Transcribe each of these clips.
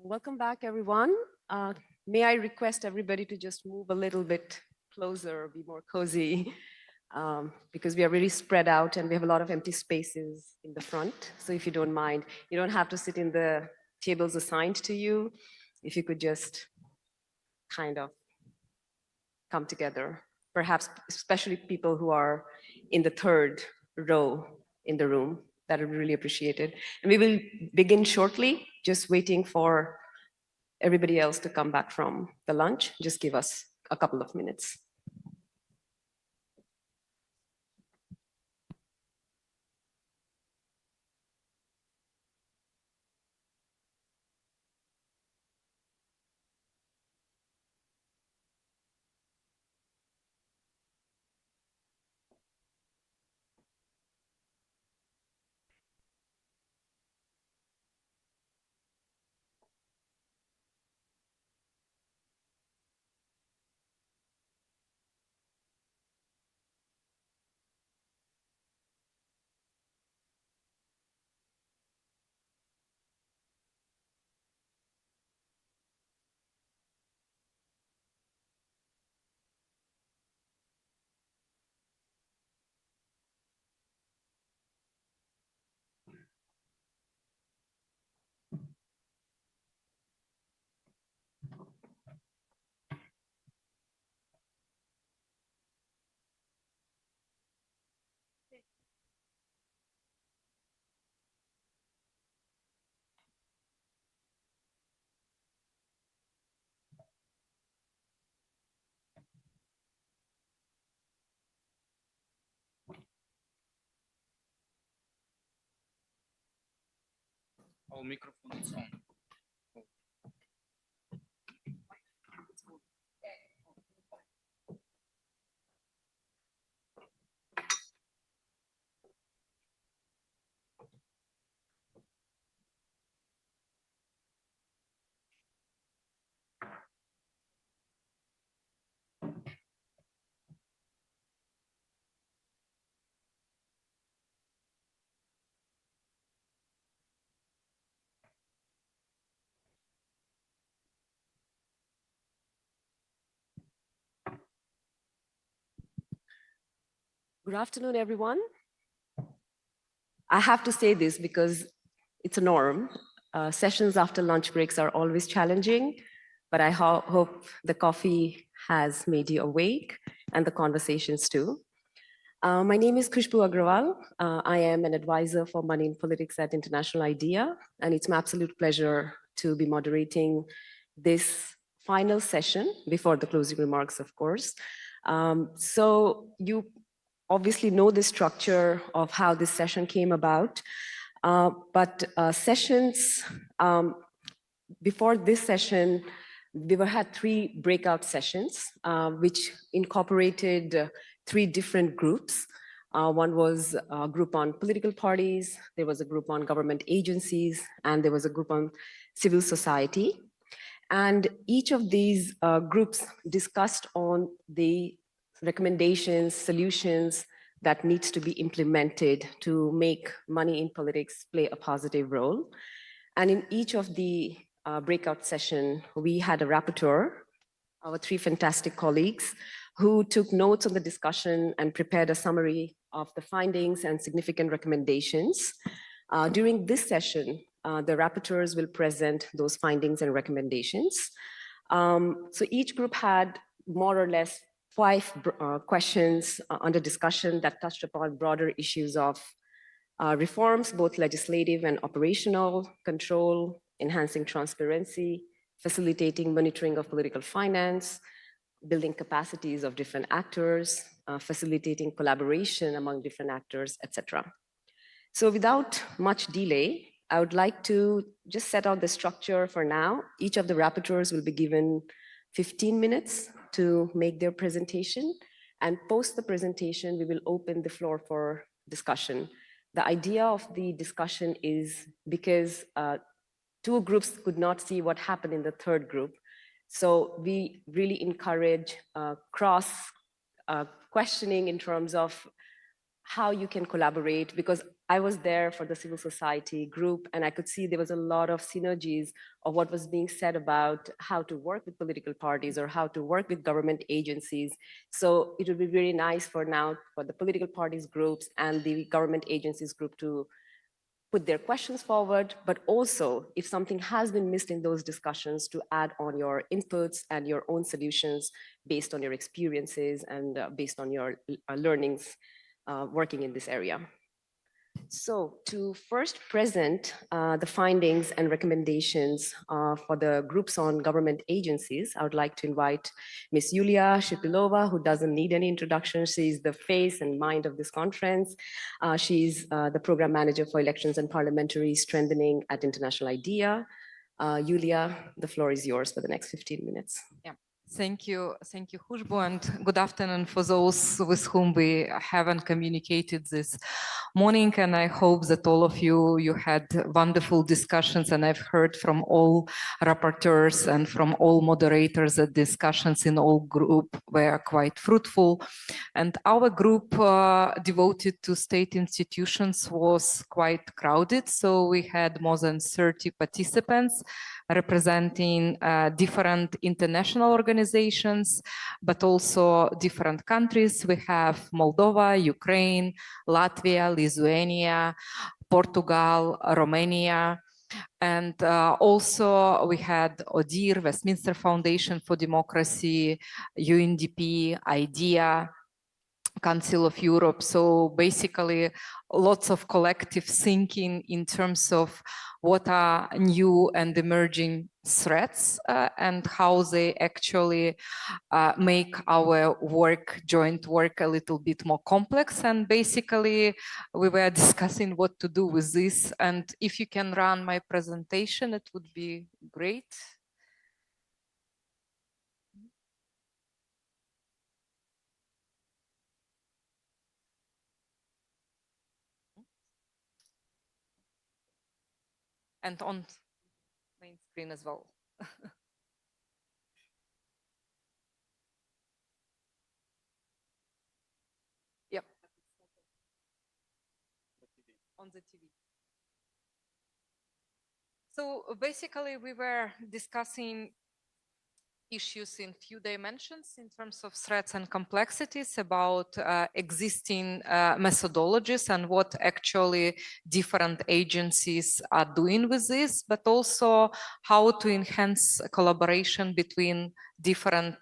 Welcome back, everyone. May I request everybody to just move a little bit closer, be more cozy, because we are really spread out and we have a lot of empty spaces in the front. So if you don't mind, you don't have to sit in the tables assigned to you. If you could just kind of come together, perhaps especially people who are in the third row in the room, that would be really appreciated. And we will begin shortly, just waiting for everybody else to come back from the lunch. Just give us a couple of minutes. Our microphone is on. Good afternoon, everyone. I have to say this because it's a norm. Sessions after lunch breaks are always challenging, but I hope the coffee has made you awake and the conversations too. My name is Khushbu Agrawal. I am an advisor for Money in Politics at International IDEA, and it's my absolute pleasure to be moderating this final session before the closing remarks, of course. So you obviously know the structure of how this session came about, but sessions before this session, we had 3 breakout sessions, which incorporated 3 different groups. One was a group on political parties, there was a group on government agencies, and there was a group on civil society. And each of these groups discussed on the recommendations, solutions that needs to be implemented to make money in politics play a positive role. And in each of the breakout session, we had a rapporteur, our 3 fantastic colleagues, who took notes on the discussion and prepared a summary of the findings and significant recommendations. During this session, the rapporteurs will present those findings and recommendations. So each group had more or less 5 questions under discussion that touched upon broader issues of reforms, both legislative and operational, control, enhancing transparency, facilitating monitoring of political finance, building capacities of different actors, facilitating collaboration among different actors, etc. So without much delay, I would like to just set out the structure for now. Each of the rapporteurs will be given 15 minutes to make their presentation, and post the presentation, we will open the floor for discussion. The idea of the discussion is because 2 groups could not see what happened in the 3rd group. So we really encourage cross questioning in terms of how you can collaborate, because I was there for the civil society group and I could see there was a lot of synergies of what was being said about how to work with political parties or how to work with government agencies. So it would be very nice for now for the political parties groups and the government agencies group to put their questions forward, but also if something has been missed in those discussions, to add on your inputs and your own solutions based on your experiences and based on your learnings working in this area. So to first present the findings and recommendations for the groups on government agencies, I would like to invite Ms. Yulia Shipilova, who doesn't need any introduction. She's the face and mind of this conference. She's the program manager for elections and parliamentary strengthening at International IDEA. Yulia, the floor is yours for the next 15 minutes. Yeah. Thank you, Khushbu, and good afternoon for those with whom we haven't communicated this morning. And I hope that all of you had wonderful discussions, and I've heard from all rapporteurs and from all moderators that discussions in all group were quite fruitful. And our group devoted to state institutions was quite crowded. So we had more than 30 participants representing different international organizations, but also different countries. We have Moldova, Ukraine, Latvia, Lithuania, Portugal, Romania. And also we had ODIHR, Westminster Foundation for Democracy, UNDP, IDEA, Council of Europe. So basically lots of collective thinking in terms of what are new and emerging threats and how they actually make our work, joint work, a little bit more complex. And basically we were discussing what to do with this. And if you can run my presentation, it would be great. And on main screen as well. Yep. On the TV. So basically we were discussing issues in few dimensions in terms of threats and complexities, about existing methodologies and what actually different agencies are doing with this, but also how to enhance collaboration between different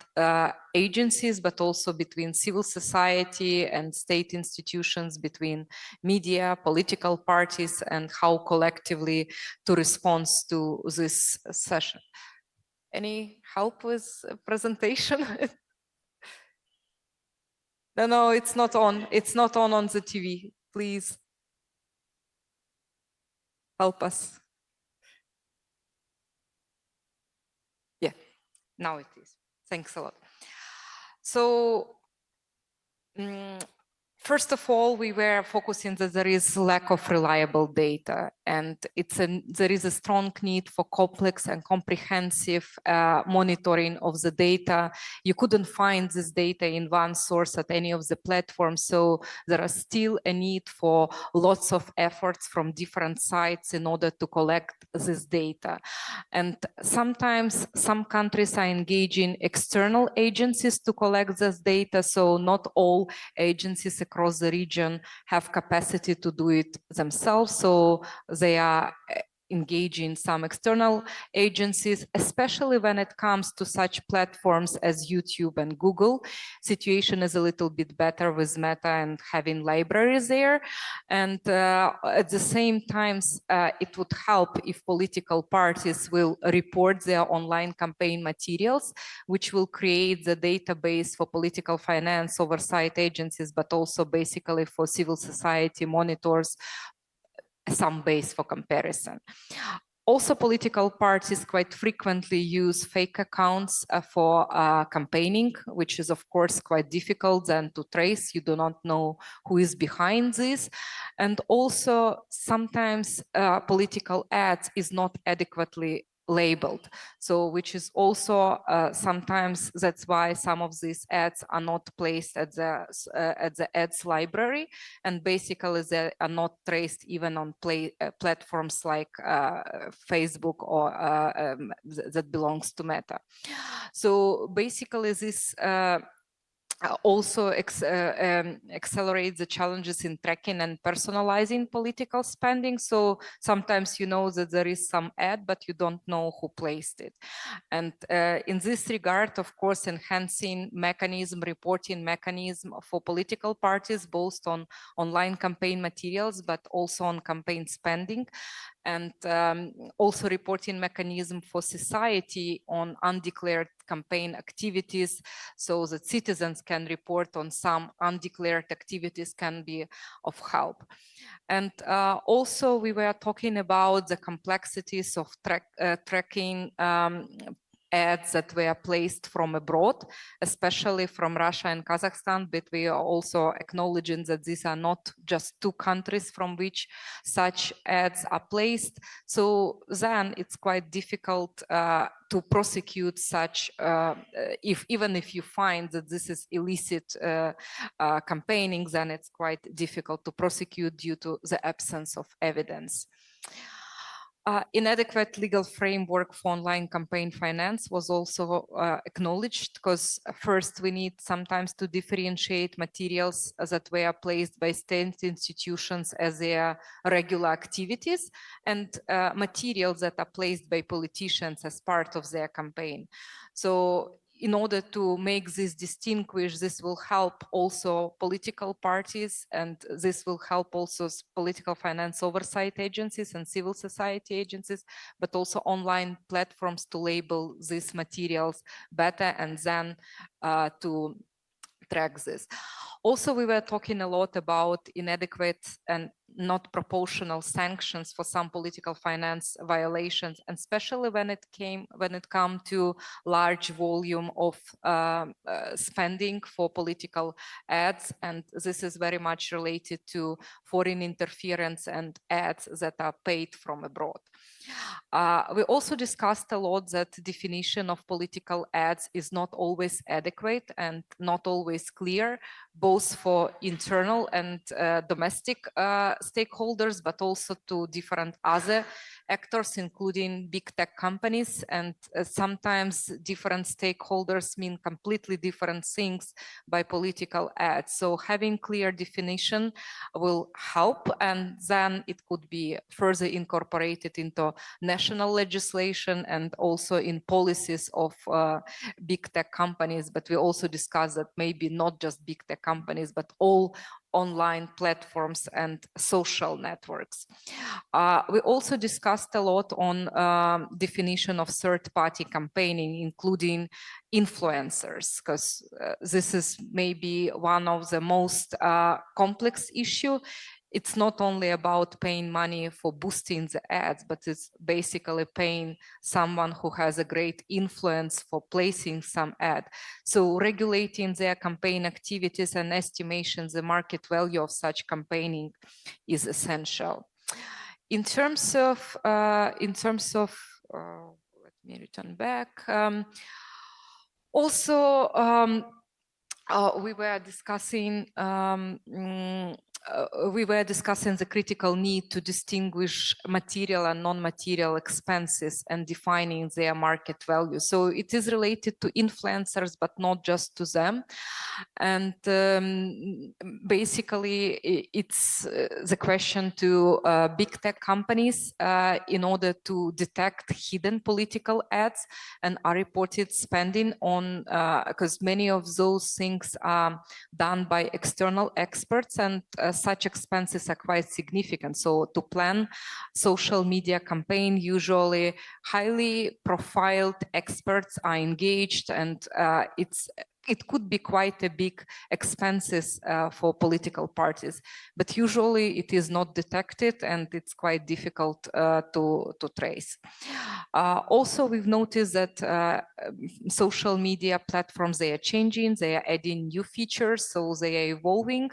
agencies, but also between civil society and state institutions, between media, political parties, and how collectively to respond to this session. Any help with presentation? No, it's not on. It's not on the TV. Please help us. Yeah, now it is. Thanks a lot. So, first of all, we were focusing that there is lack of reliable data, and there is a strong need for complex and comprehensive monitoring of the data. You couldn't find this data in one source at any of the platforms, so there is still a need for lots of efforts from different sites in order to collect this data. And sometimes some countries are engaging external agencies to collect this data, so not all agencies across the region have capacity to do it themselves. So they are engaging some external agencies, especially when it comes to such platforms as YouTube and Google. Situation is a little bit better with Meta and having libraries there. And at the same time, it would help if political parties will report their online campaign materials, which will create the database for political finance oversight agencies, but also basically for civil society monitors, some base for comparison. Also, political parties quite frequently use fake accounts for campaigning, which is of course quite difficult then to trace. You do not know who is behind this. And also sometimes political ads is not adequately labeled. So which is also sometimes that's why some of these ads are not placed at the ads library, and basically they are not traced even on platforms like Facebook or that belongs to Meta. So basically this also accelerates the challenges in tracking and personalizing political spending. So sometimes you know that there is some ad, but you don't know who placed it. And in this regard, of course, enhancing reporting mechanism for political parties, both on online campaign materials, but also on campaign spending, and also reporting mechanism for society on undeclared campaign activities, so that citizens can report on some undeclared activities can be of help. And also we were talking about the complexities of tracking ads that were placed from abroad, especially from Russia and Kazakhstan, but we are also acknowledging that these are not just two countries from which such ads are placed. So then it's quite difficult to prosecute such, even if you find that this is illicit campaigning, then it's quite difficult to prosecute due to the absence of evidence. Inadequate legal framework for online campaign finance was also acknowledged, because first we need sometimes to differentiate materials that were placed by state institutions as their regular activities and materials that are placed by politicians as part of their campaign. So in order to make this distinguish, this will help also political parties, and this will help also political finance oversight agencies and civil society agencies, but also online platforms to label these materials better and then to track this. Also, we were talking a lot about inadequate and not proportional sanctions for some political finance violations, and especially when it come to large volume of spending for political ads, and this is very much related to foreign interference and ads that are paid from abroad. We also discussed a lot that definition of political ads is not always adequate and not always clear, both for internal and domestic stakeholders, but also to different other actors, including big tech companies. And sometimes different stakeholders mean completely different things by political ads. So having clear definition will help, and then it could be further incorporated into national legislation and also in policies of big tech companies. But we also discussed that maybe not just big tech companies, but all online platforms and social networks. We also discussed a lot on definition of third-party campaigning, including influencers, because this is maybe one of the most complex issue. It's not only about paying money for boosting the ads, but it's basically paying someone who has a great influence for placing some ad. So regulating their campaign activities and estimating the market value of such campaigning is essential. In terms of, let me return back. We were discussing the critical need to distinguish material and non-material expenses and defining their market value. So it is related to influencers, but not just to them. And basically, it's the question to big tech companies in order to detect hidden political ads and unreported spending on, because many of those things are done by external experts, and such expenses are quite significant. So to plan social media campaign, usually highly profiled experts are engaged, and it's it could be quite a big expenses for political parties, but usually it is not detected and it's quite difficult to trace. Also, we've noticed that social media platforms, they are changing, they are adding new features, so they are evolving,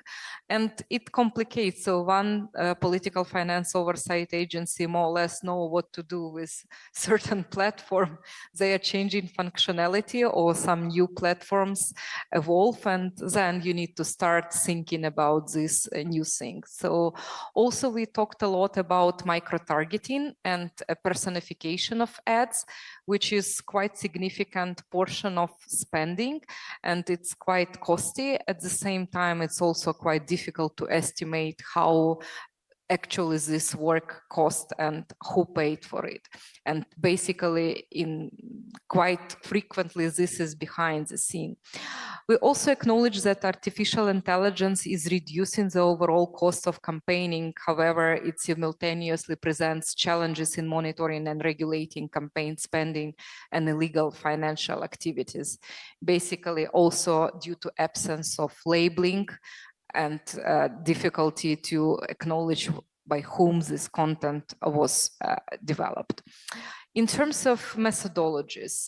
and it complicates. So one political finance oversight agency more or less know what to do with certain platform. They are changing functionality or some new platforms evolve, and then you need to start thinking about this new thing. So also we talked a lot about micro-targeting and a personification of ads, which is quite significant portion of spending, and it's quite costly. At the same time, it's also quite difficult to estimate how actually this work cost and who paid for it. And basically, in quite frequently, this is behind the scene. We also acknowledge that artificial intelligence is reducing the overall cost of campaigning. However, it simultaneously presents challenges in monitoring and regulating campaign spending and illegal financial activities. Basically, also due to absence of labeling and difficulty to acknowledge by whom this content was developed. In terms of methodologies,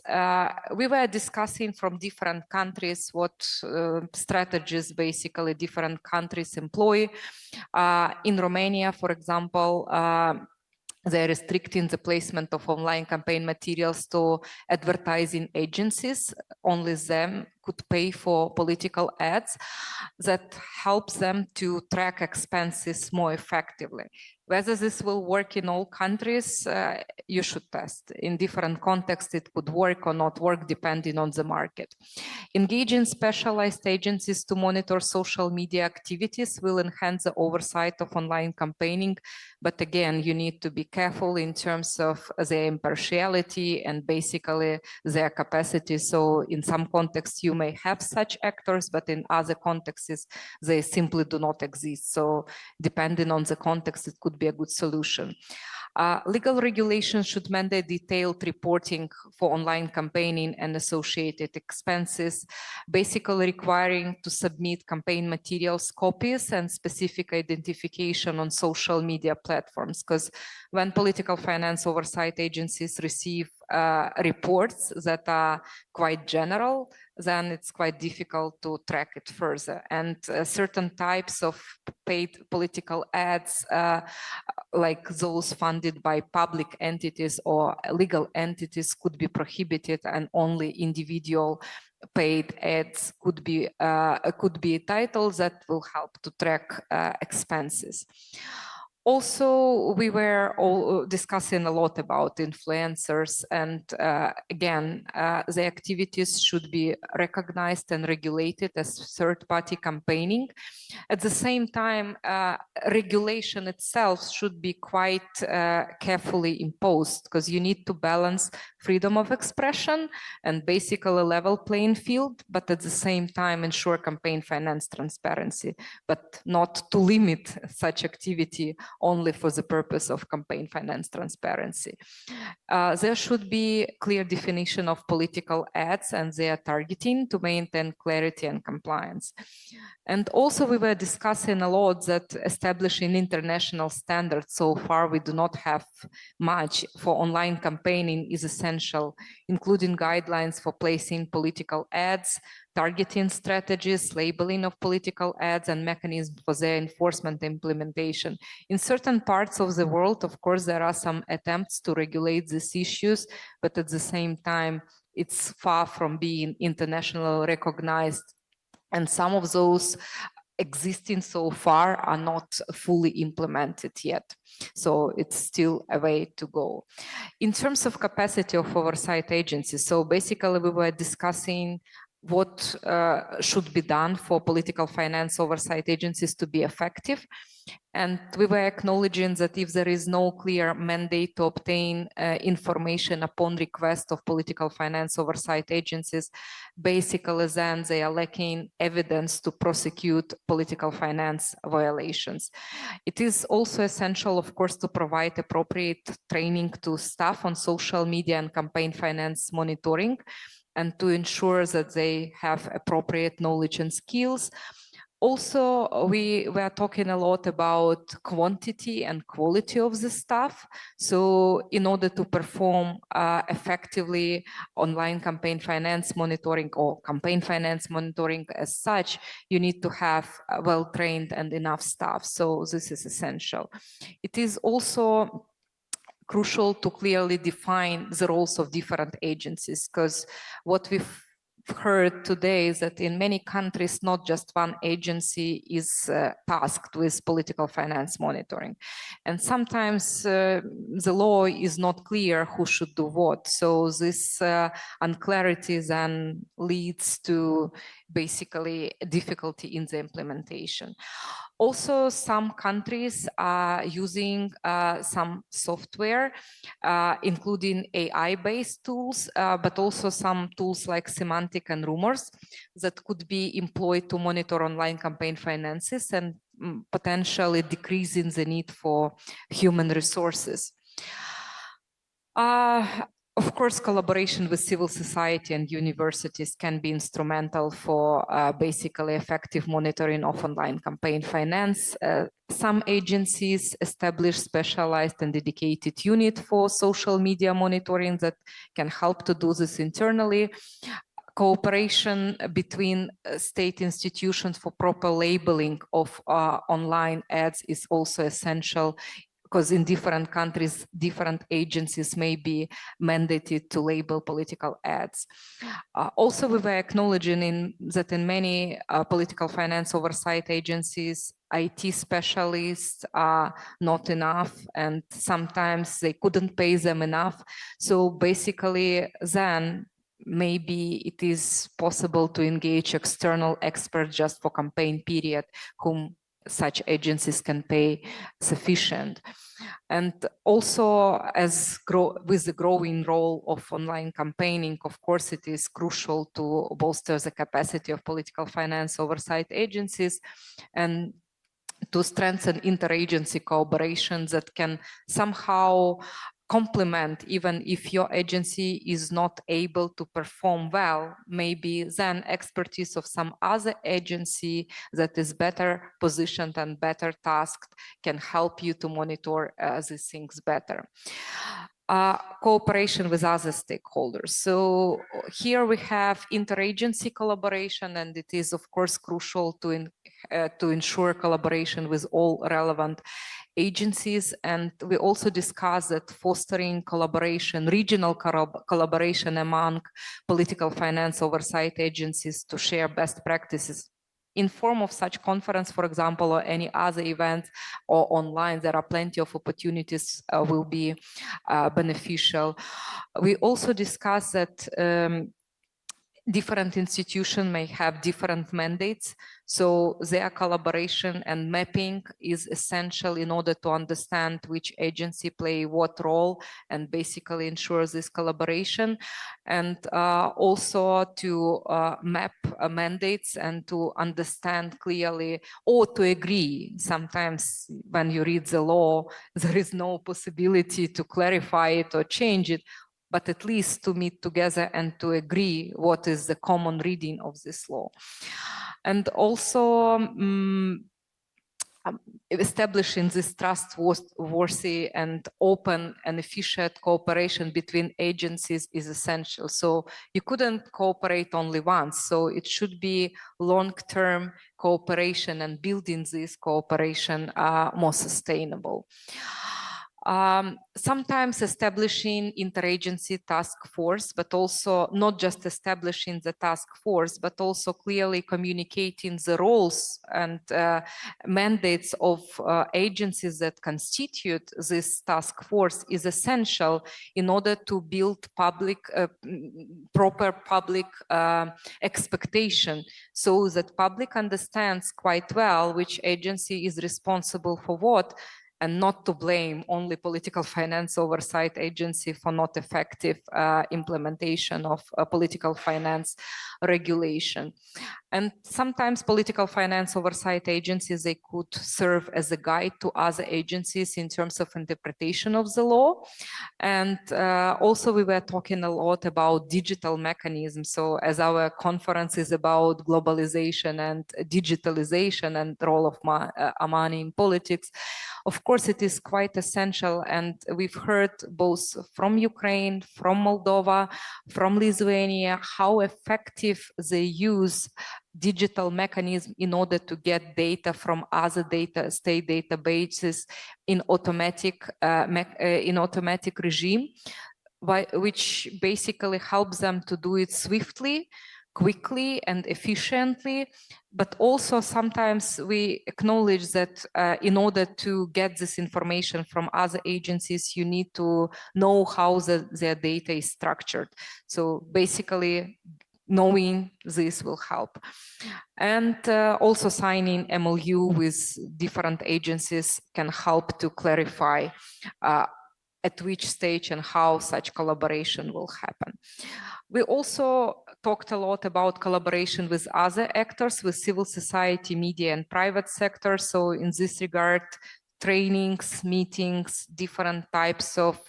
we were discussing from different countries what strategies basically different countries employ. In Romania, for example, they're restricting the placement of online campaign materials to advertising agencies. Only them could pay for political ads. That helps them to track expenses more effectively. Whether this will work in all countries, you should test. In different contexts, it could work or not work depending on the market. Engaging specialized agencies to monitor social media activities will enhance the oversight of online campaigning. But again, you need to be careful in terms of their impartiality and basically their capacity. So in some contexts, you may have such actors, but in other contexts, they simply do not exist. So depending on the context, it could be a good solution. Legal regulations should mandate detailed reporting for online campaigning and associated expenses, basically requiring to submit campaign materials copies and specific identification on social media platforms. Because when political finance oversight agencies receive reports that are quite general, then it's quite difficult to track it further. And certain types of paid political ads, like those funded by public entities or legal entities, could be prohibited, and only individual paid ads could be titles that will help to track expenses. Also, we were all discussing a lot about influencers, and again, the activities should be recognized and regulated as third-party campaigning. At the same time, regulation itself should be quite carefully imposed, because you need to balance freedom of expression and basically a level playing field, but at the same time ensure campaign finance transparency, but not to limit such activity only for the purpose of campaign finance transparency. There should be clear definition of political ads and their targeting to maintain clarity and compliance. And also we were discussing a lot that establishing international standards, so far we do not have much for online campaigning, is essential, including guidelines for placing political ads, targeting strategies, labeling of political ads, and mechanisms for their enforcement implementation. In certain parts of the world, of course, there are some attempts to regulate these issues, but at the same time, it's far from being internationally recognized. And some of those existing so far are not fully implemented yet. So it's still a way to go. In terms of capacity of oversight agencies, so basically we were discussing what should be done for political finance oversight agencies to be effective. And we were acknowledging that if there is no clear mandate to obtain information upon request of political finance oversight agencies, basically then they are lacking evidence to prosecute political finance violations. It is also essential, of course, to provide appropriate training to staff on social media and campaign finance monitoring, and to ensure that they have appropriate knowledge and skills. Also, we are talking a lot about quantity and quality of the staff. So in order to perform effectively online campaign finance monitoring or campaign finance monitoring as such, you need to have well-trained and enough staff. So this is essential. It is also crucial to clearly define the roles of different agencies, because what we've heard today is that in many countries, not just one agency is tasked with political finance monitoring. And sometimes the law is not clear who should do what. So this unclarity then leads to basically difficulty in the implementation. Also, some countries are using some software, including AI-based tools, but also some tools like semantic and rumors that could be employed to monitor online campaign finances and potentially decreasing the need for human resources. Of course, collaboration with civil society and universities can be instrumental for basically effective monitoring of online campaign finance. Some agencies establish specialized and dedicated unit for social media monitoring that can help to do this internally. Cooperation between state institutions for proper labeling of online ads is also essential, because in different countries, different agencies may be mandated to label political ads. Also, we were acknowledging that in many political finance oversight agencies, IT specialists are not enough, and sometimes they couldn't pay them enough. So basically, then maybe it is possible to engage external experts just for campaign period, whom such agencies can pay sufficient. And also, with the growing role of online campaigning, of course, it is crucial to bolster the capacity of political finance oversight agencies and to strengthen interagency cooperation that can somehow complement, even if your agency is not able to perform well, maybe then expertise of some other agency that is better positioned and better tasked can help you to monitor these things better. Cooperation with other stakeholders. So here we have interagency collaboration, and it is of course crucial to ensure collaboration with all relevant agencies. And we also discussed that fostering collaboration, regional collaboration among political finance oversight agencies to share best practices in form of such conference, for example, or any other event or online, there are plenty of opportunities will be beneficial. We also discussed that different institutions may have different mandates, so their collaboration and mapping is essential in order to understand which agency play what role and basically ensure this collaboration, and also to map mandates and to understand clearly or to agree. Sometimes when you read the law, there is no possibility to clarify it or change it, but at least to meet together and to agree what is the common reading of this law. And also establishing this trustworthy and open and efficient cooperation between agencies is essential. So you couldn't cooperate only once, so it should be long-term cooperation, and building this cooperation more sustainable. Sometimes establishing interagency task force, but also not just establishing the task force, but also clearly communicating the roles and mandates of agencies that constitute this task force is essential in order to build proper public expectation, so that public understands quite well which agency is responsible for what, and not to blame only political finance oversight agency for not effective implementation of political finance regulation. And sometimes political finance oversight agencies, they could serve as a guide to other agencies in terms of interpretation of the law. And also we were talking a lot about digital mechanisms. So as our conference is about globalization and digitalization and the role of money in politics, of course it is quite essential. And we've heard both from Ukraine, from Moldova, from Lithuania, how effective they use digital mechanism in order to get data from other state databases in automatic regime, which basically helps them to do it swiftly, quickly and efficiently. But also sometimes we acknowledge that in order to get this information from other agencies, you need to know how their data is structured. So basically knowing this will help. And also signing MOU with different agencies can help to clarify at which stage and how such collaboration will happen. We also talked a lot about collaboration with other actors, with civil society, media, and private sector. So in this regard, trainings, meetings, different types of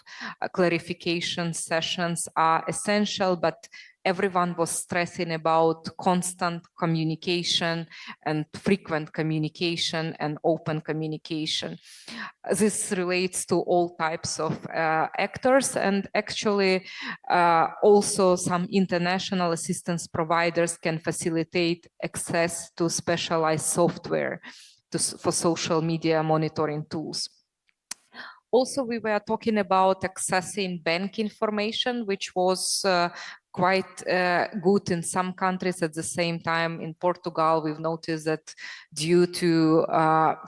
clarification sessions are essential, but everyone was stressing about constant communication and frequent communication and open communication. This relates to all types of actors, and actually also some international assistance providers can facilitate access to specialized software for social media monitoring tools. Also, we were talking about accessing bank information, which was quite good in some countries. At the same time, in Portugal, we've noticed that due to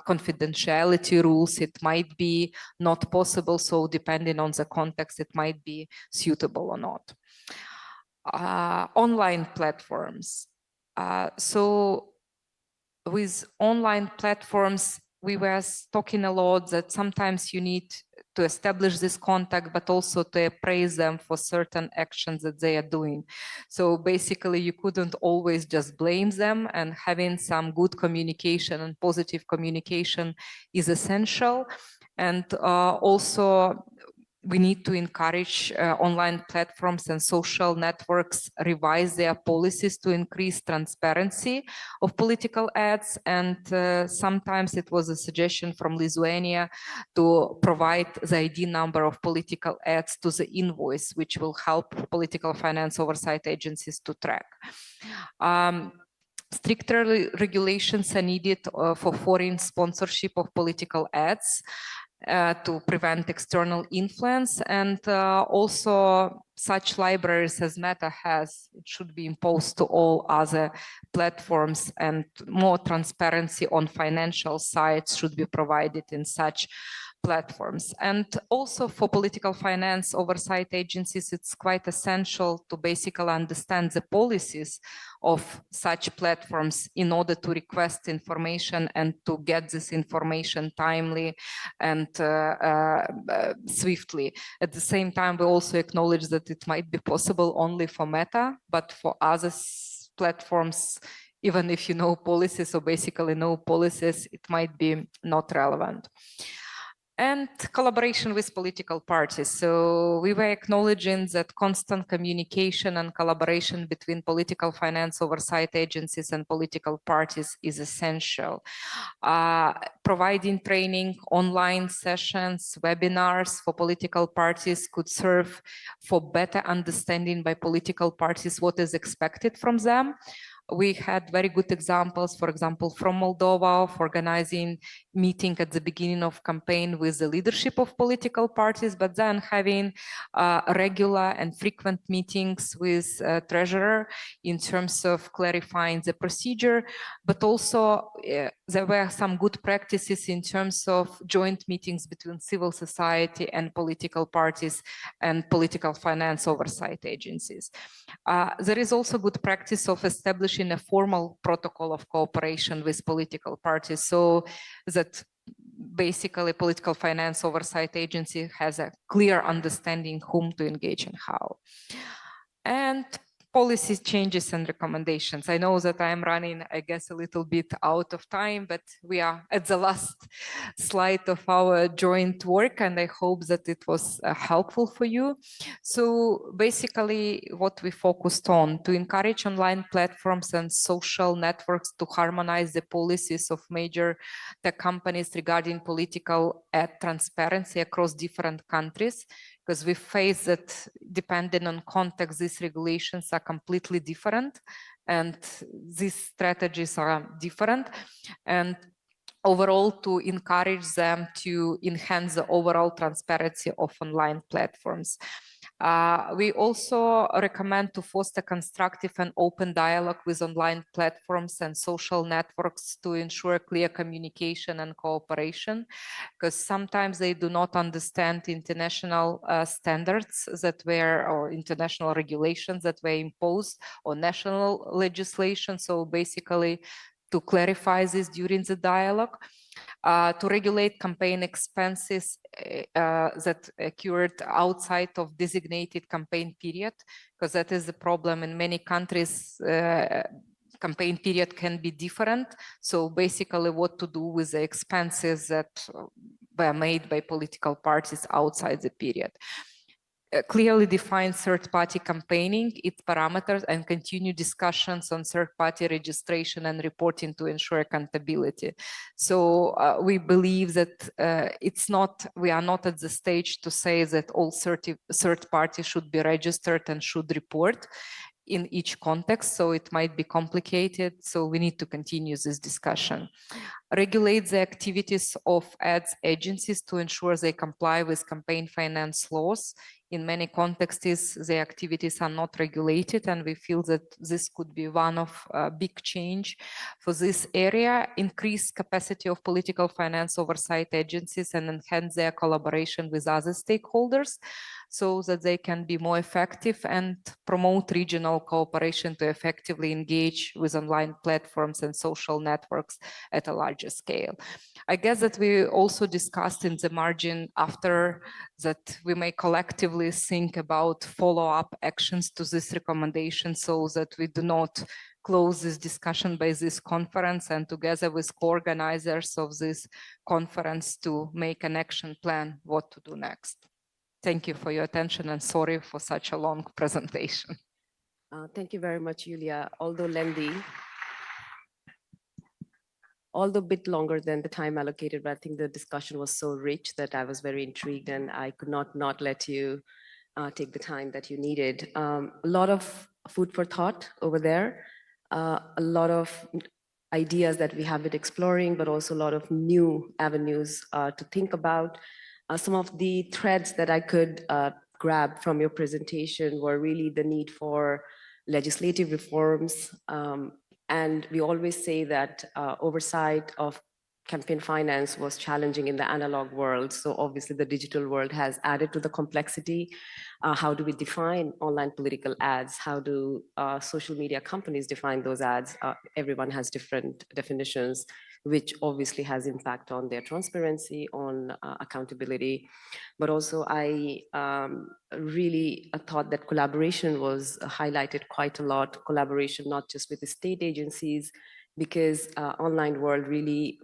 confidentiality rules, it might be not possible. So depending on the context, it might be suitable or not. Online platforms. So with online platforms, we were talking a lot that sometimes you need to establish this contact, but also to appraise them for certain actions that they are doing. So basically, you couldn't always just blame them, and having some good communication and positive communication is essential. And also, we need to encourage online platforms and social networks revise their policies to increase transparency of political ads. And sometimes it was a suggestion from Lithuania to provide the ID number of political ads to the invoice, which will help political finance oversight agencies to track. Stricter regulations are needed for foreign sponsorship of political ads. To prevent external influence, and also such libraries as Meta has, it should be imposed to all other platforms, and more transparency on financial sites should be provided in such platforms. And also for political finance oversight agencies, it's quite essential to basically understand the policies of such platforms in order to request information and to get this information timely and swiftly. At the same time, we also acknowledge that it might be possible only for Meta, but for other platforms, even if you know policies or basically no policies, it might be not relevant. And collaboration with political parties. So we were acknowledging that constant communication and collaboration between political finance oversight agencies and political parties is essential. Providing training, online sessions, webinars for political parties could serve for better understanding by political parties what is expected from them. We had very good examples, for example, from Moldova, of organizing meeting at the beginning of campaign with the leadership of political parties, but then having regular and frequent meetings with treasurer in terms of clarifying the procedure, but also there were some good practices in terms of joint meetings between civil society and political parties and political finance oversight agencies. There is also good practice of establishing a formal protocol of cooperation with political parties, so that basically political finance oversight agency has a clear understanding whom to engage and how. And policy changes and recommendations. I know that I'm running, I guess, a little bit out of time, but we are at the last slide of our joint work, and I hope that it was helpful for you. So basically what we focused on, to encourage online platforms and social networks to harmonize the policies of major tech companies regarding political ad transparency across different countries, because we face that depending on context, these regulations are completely different and these strategies are different. And overall, to encourage them to enhance the overall transparency of online platforms. We also recommend to foster constructive and open dialogue with online platforms and social networks to ensure clear communication and cooperation, because sometimes they do not understand international standards that were, or international regulations that were imposed, or national legislation. So basically, to clarify this during the dialogue. To regulate campaign expenses that occurred outside of designated campaign period, because that is the problem in many countries. Campaign period can be different. So basically what to do with the expenses that were made by political parties outside the period. Clearly define third-party campaigning, its parameters, and continue discussions on third-party registration and reporting to ensure accountability. So we believe that we are not at the stage to say that all third parties should be registered and should report in each context, so it might be complicated. So we need to continue this discussion. Regulate the activities of ads agencies to ensure they comply with campaign finance laws. In many contexts, the activities are not regulated, and we feel that this could be one of big change for this area. Increase capacity of political finance oversight agencies and enhance their collaboration with other stakeholders so that they can be more effective, and promote regional cooperation to effectively engage with online platforms and social networks at a larger scale. I guess that we also discussed in the margin after that we may collectively think about follow-up actions to this recommendation so that we do not close this discussion by this conference, and together with co-organizers of this conference to make an action plan what to do next. Thank you for your attention, and sorry for such a long presentation. Thank you very much, Julia. Although lengthy, although a bit longer than the time allocated, but I think the discussion was so rich that I was very intrigued, and I could not let you take the time that you needed. A lot of food for thought over there, a lot of ideas that we have been exploring, but also a lot of new avenues to think about. Some of the threads that I could grab from your presentation were really the need for legislative reforms. And we always say that oversight of campaign finance was challenging in the analog world. So obviously the digital world has added to the complexity. How do we define online political ads? How do social media companies define those ads? Everyone has different definitions, which obviously has impact on their transparency, on accountability. But also I really thought that collaboration was highlighted quite a lot. Collaboration, not just with the state agencies, because online world really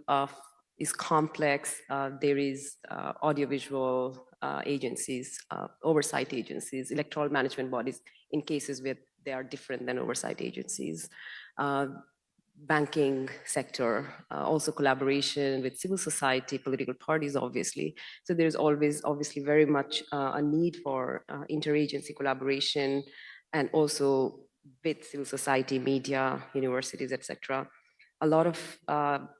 is complex. There is audiovisual agencies, oversight agencies, electoral management bodies in cases where they are different than oversight agencies. Banking sector, also collaboration with civil society, political parties, obviously. So there's always obviously very much a need for interagency collaboration, and also with civil society, media, universities, etc. A lot of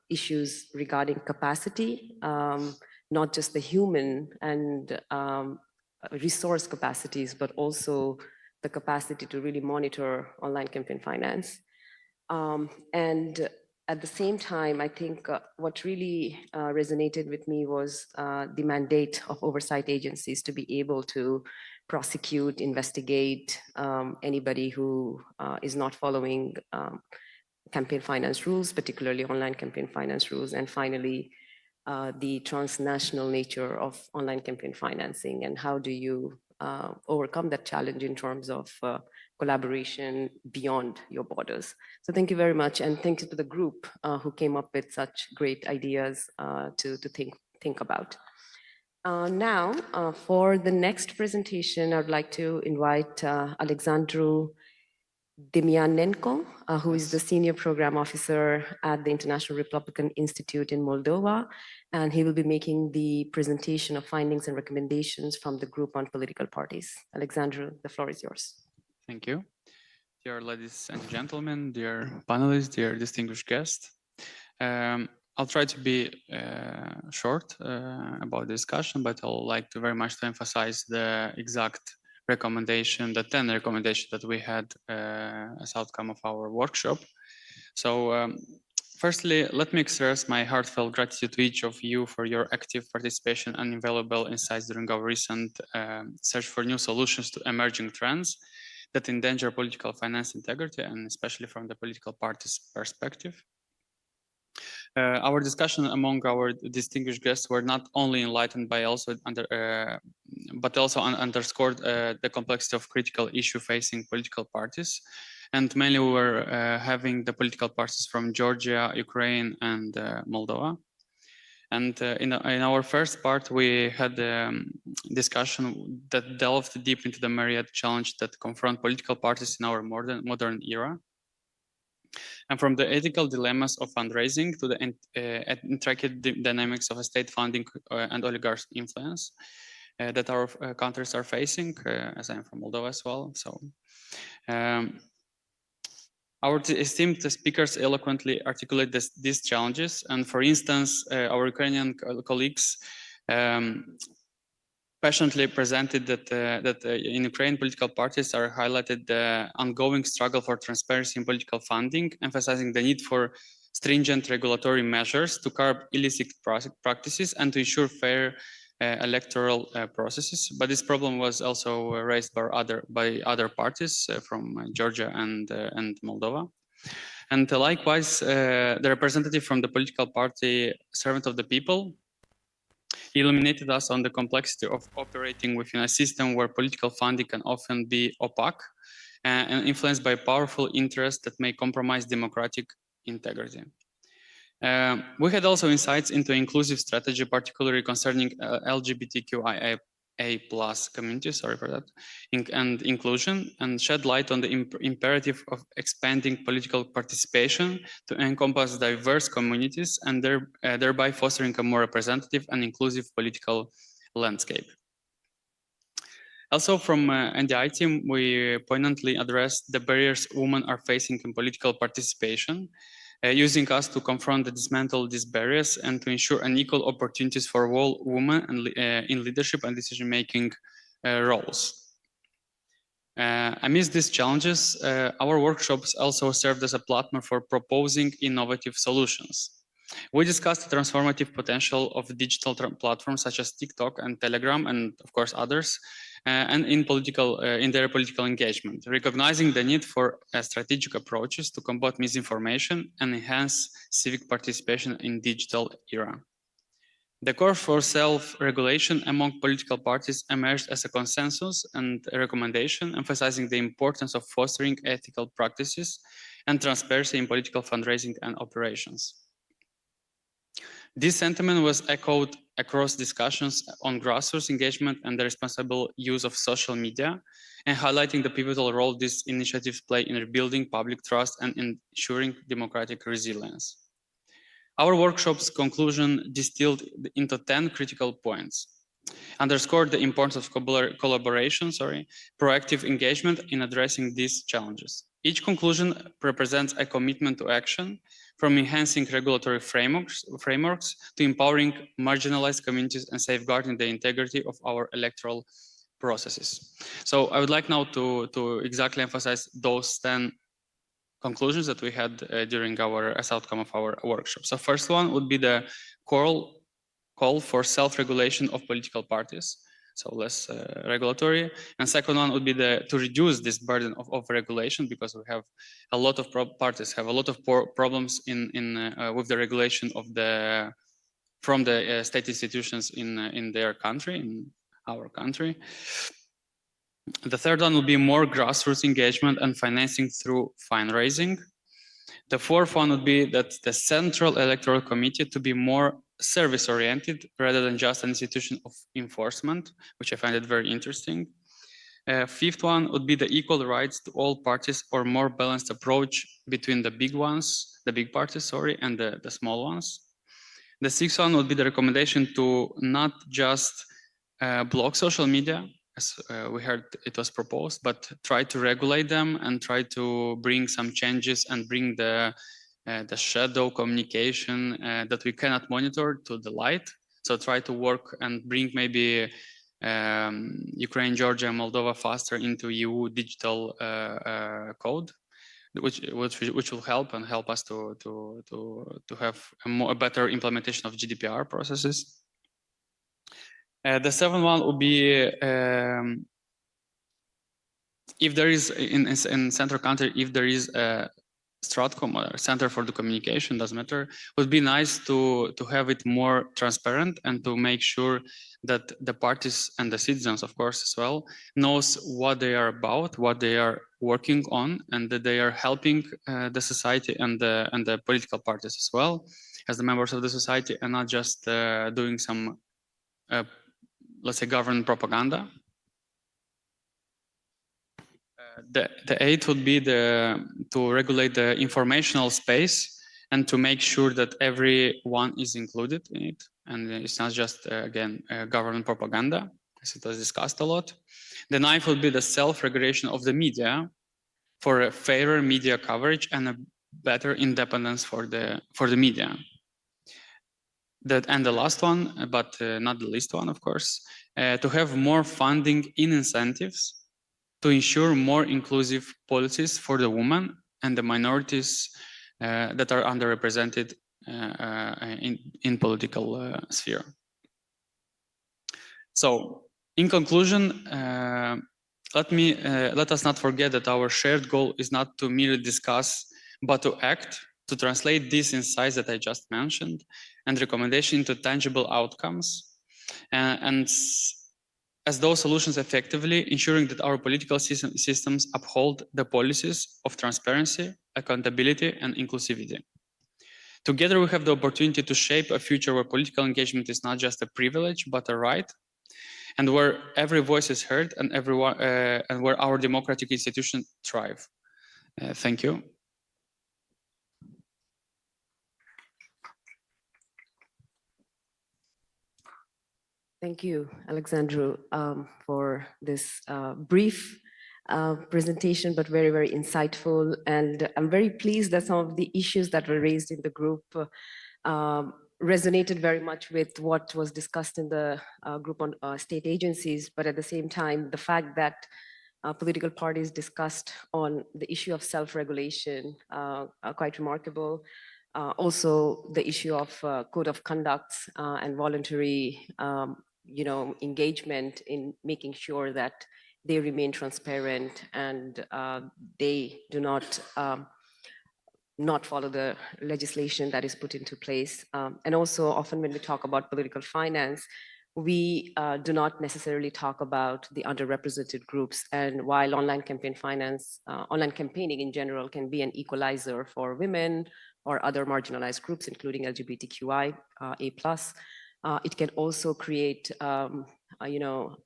issues regarding capacity, not just the human and resource capacities, but also the capacity to really monitor online campaign finance. And at the same time, I think what really resonated with me was the mandate of oversight agencies to be able to prosecute, investigate anybody who is not following campaign finance rules, particularly online campaign finance rules. And finally, the transnational nature of online campaign financing, and how do you overcome that challenge in terms of collaboration beyond your borders? So thank you very much, and thank you to the group who came up with such great ideas to think about. Now, for the next presentation, I'd like to invite Alexandru Demyanenko, who is the Senior Program Officer at the International Republican Institute in Moldova, and he will be making the presentation of findings and recommendations from the group on political parties. Alexandru, the floor is yours. Thank you. Dear ladies and gentlemen, dear panelists, dear distinguished guests. I'll try to be short about the discussion, but I'll like to very much to emphasize the exact recommendation, the 10 recommendations that we had as outcome of our workshop. So firstly, let me express my heartfelt gratitude to each of you for your active participation and invaluable insights during our recent search for new solutions to emerging trends that endanger political finance integrity, and especially from the political parties' perspective. Our discussion among our distinguished guests were not only enlightened by but also underscored the complexity of critical issue facing political parties. And mainly we were having the political parties from Georgia, Ukraine, and Moldova. And in our first part, we had a discussion that delved deep into the myriad challenges that confront political parties in our modern era. And from the ethical dilemmas of fundraising to the intricate dynamics of state funding and oligarch influence that our countries are facing, as I'm from Moldova as well. So our esteemed speakers eloquently articulate these challenges. And for instance, our Ukrainian colleagues passionately presented that in Ukraine, political parties are highlighted the ongoing struggle for transparency in political funding, emphasizing the need for stringent regulatory measures to curb illicit practices and to ensure fair electoral processes. But this problem was also raised by other parties from Georgia and Moldova. And likewise, the representative from the political party Servant of the People illuminated us on the complexity of operating within a system where political funding can often be opaque and influenced by powerful interests that may compromise democratic integrity. We had also insights into inclusive strategy, particularly concerning LGBTQIA+ communities, sorry for that, and inclusion, and shed light on the imperative of expanding political participation to encompass diverse communities and thereby fostering a more representative and inclusive political landscape. Also from NDI team, we poignantly addressed the barriers women are facing in political participation, using us to confront and dismantle these barriers and to ensure unequal opportunities for all women in leadership and decision-making roles. Amidst these challenges, our workshops also served as a platform for proposing innovative solutions. We discussed the transformative potential of digital platforms such as TikTok and Telegram, and of course others, and in their political engagement, recognizing the need for strategic approaches to combat misinformation and enhance civic participation in digital era. The call for self-regulation among political parties emerged as a consensus and a recommendation, emphasizing the importance of fostering ethical practices and transparency in political fundraising and operations. This sentiment was echoed across discussions on grassroots engagement and the responsible use of social media, and highlighting the pivotal role these initiatives play in rebuilding public trust and ensuring democratic resilience. Our workshop's conclusion distilled into 10 critical points, underscored the importance of collaboration, proactive engagement in addressing these challenges. Each conclusion represents a commitment to action, from enhancing regulatory frameworks to empowering marginalized communities and safeguarding the integrity of our electoral processes. So I would like now to exactly emphasize those 10 conclusions that we had during as outcome of our workshop. So first one would be the call for self-regulation of political parties, so less regulatory. And second one would be to reduce this burden of regulation, because we have a lot of parties have a lot of problems with the regulation of the from the state institutions in their country, in our country. The third one will be more grassroots engagement and financing through fundraising. The fourth one would be that the Central Electoral Committee to be more service-oriented rather than just an institution of enforcement, which I find it very interesting. Fifth one would be the equal rights to all parties or more balanced approach between the big ones, the big parties, sorry, and the small ones. The sixth one would be the recommendation to not just block social media, as we heard it was proposed, but try to regulate them and try to bring some changes and bring the shadow communication that we cannot monitor to the light. So try to work and bring maybe Ukraine, Georgia, and Moldova faster into EU digital code, which will help us to have a better implementation of GDPR processes. The seventh one would be if there is in central country, if there is a Stratcom or Center for the Communication, doesn't matter, would be nice to have it more transparent and to make sure that the parties and the citizens, of course, as well, knows what they are about, what they are working on, and that they are helping the society and the political parties as well as the members of the society, and not just doing some, let's say, government propaganda. The eighth would be to regulate the informational space and to make sure that everyone is included in it. And it's not just, again, government propaganda, as it was discussed a lot. The ninth would be the self-regulation of the media for a fairer media coverage and a better independence for the media. And the last one, but not the least one, of course, to have more funding in incentives to ensure more inclusive policies for the women and the minorities that are underrepresented in political sphere. So, in conclusion, let us not forget that our shared goal is not to merely discuss, but to act, to translate these insights that I just mentioned and recommendation into tangible outcomes, and as those solutions effectively, ensuring that our political systems uphold the policies of transparency, accountability, and inclusivity. Together, we have the opportunity to shape a future where political engagement is not just a privilege, but a right, and where every voice is heard and everyone, and where our democratic institutions thrive. Thank you. Thank you, Alexandru, for this brief presentation, but very, very insightful. And I'm very pleased that some of the issues that were raised in the group resonated very much with what was discussed in the group on state agencies. But at the same time, the fact that political parties discussed on the issue of self-regulation are quite remarkable. Also, the issue of code of conduct and voluntary engagement in making sure that they remain transparent and they do not follow the legislation that is put into place. And also often when we talk about political finance, we do not necessarily talk about the underrepresented groups. And while online campaign finance, online campaigning in general can be an equalizer for women or other marginalized groups, including LGBTQIA+, it can also create,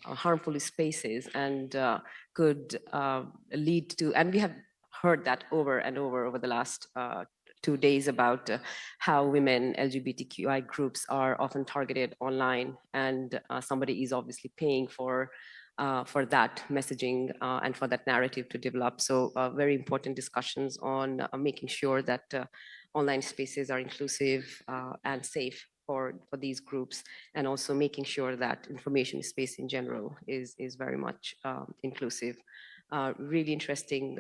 harmful spaces and could lead to, and we have heard that over and over the last 2 days about how women, LGBTQI groups are often targeted online, and somebody is obviously paying for that messaging and for that narrative to develop. So very important discussions on making sure that online spaces are inclusive and safe for these groups, and also making sure that information space in general is very much inclusive. Really interesting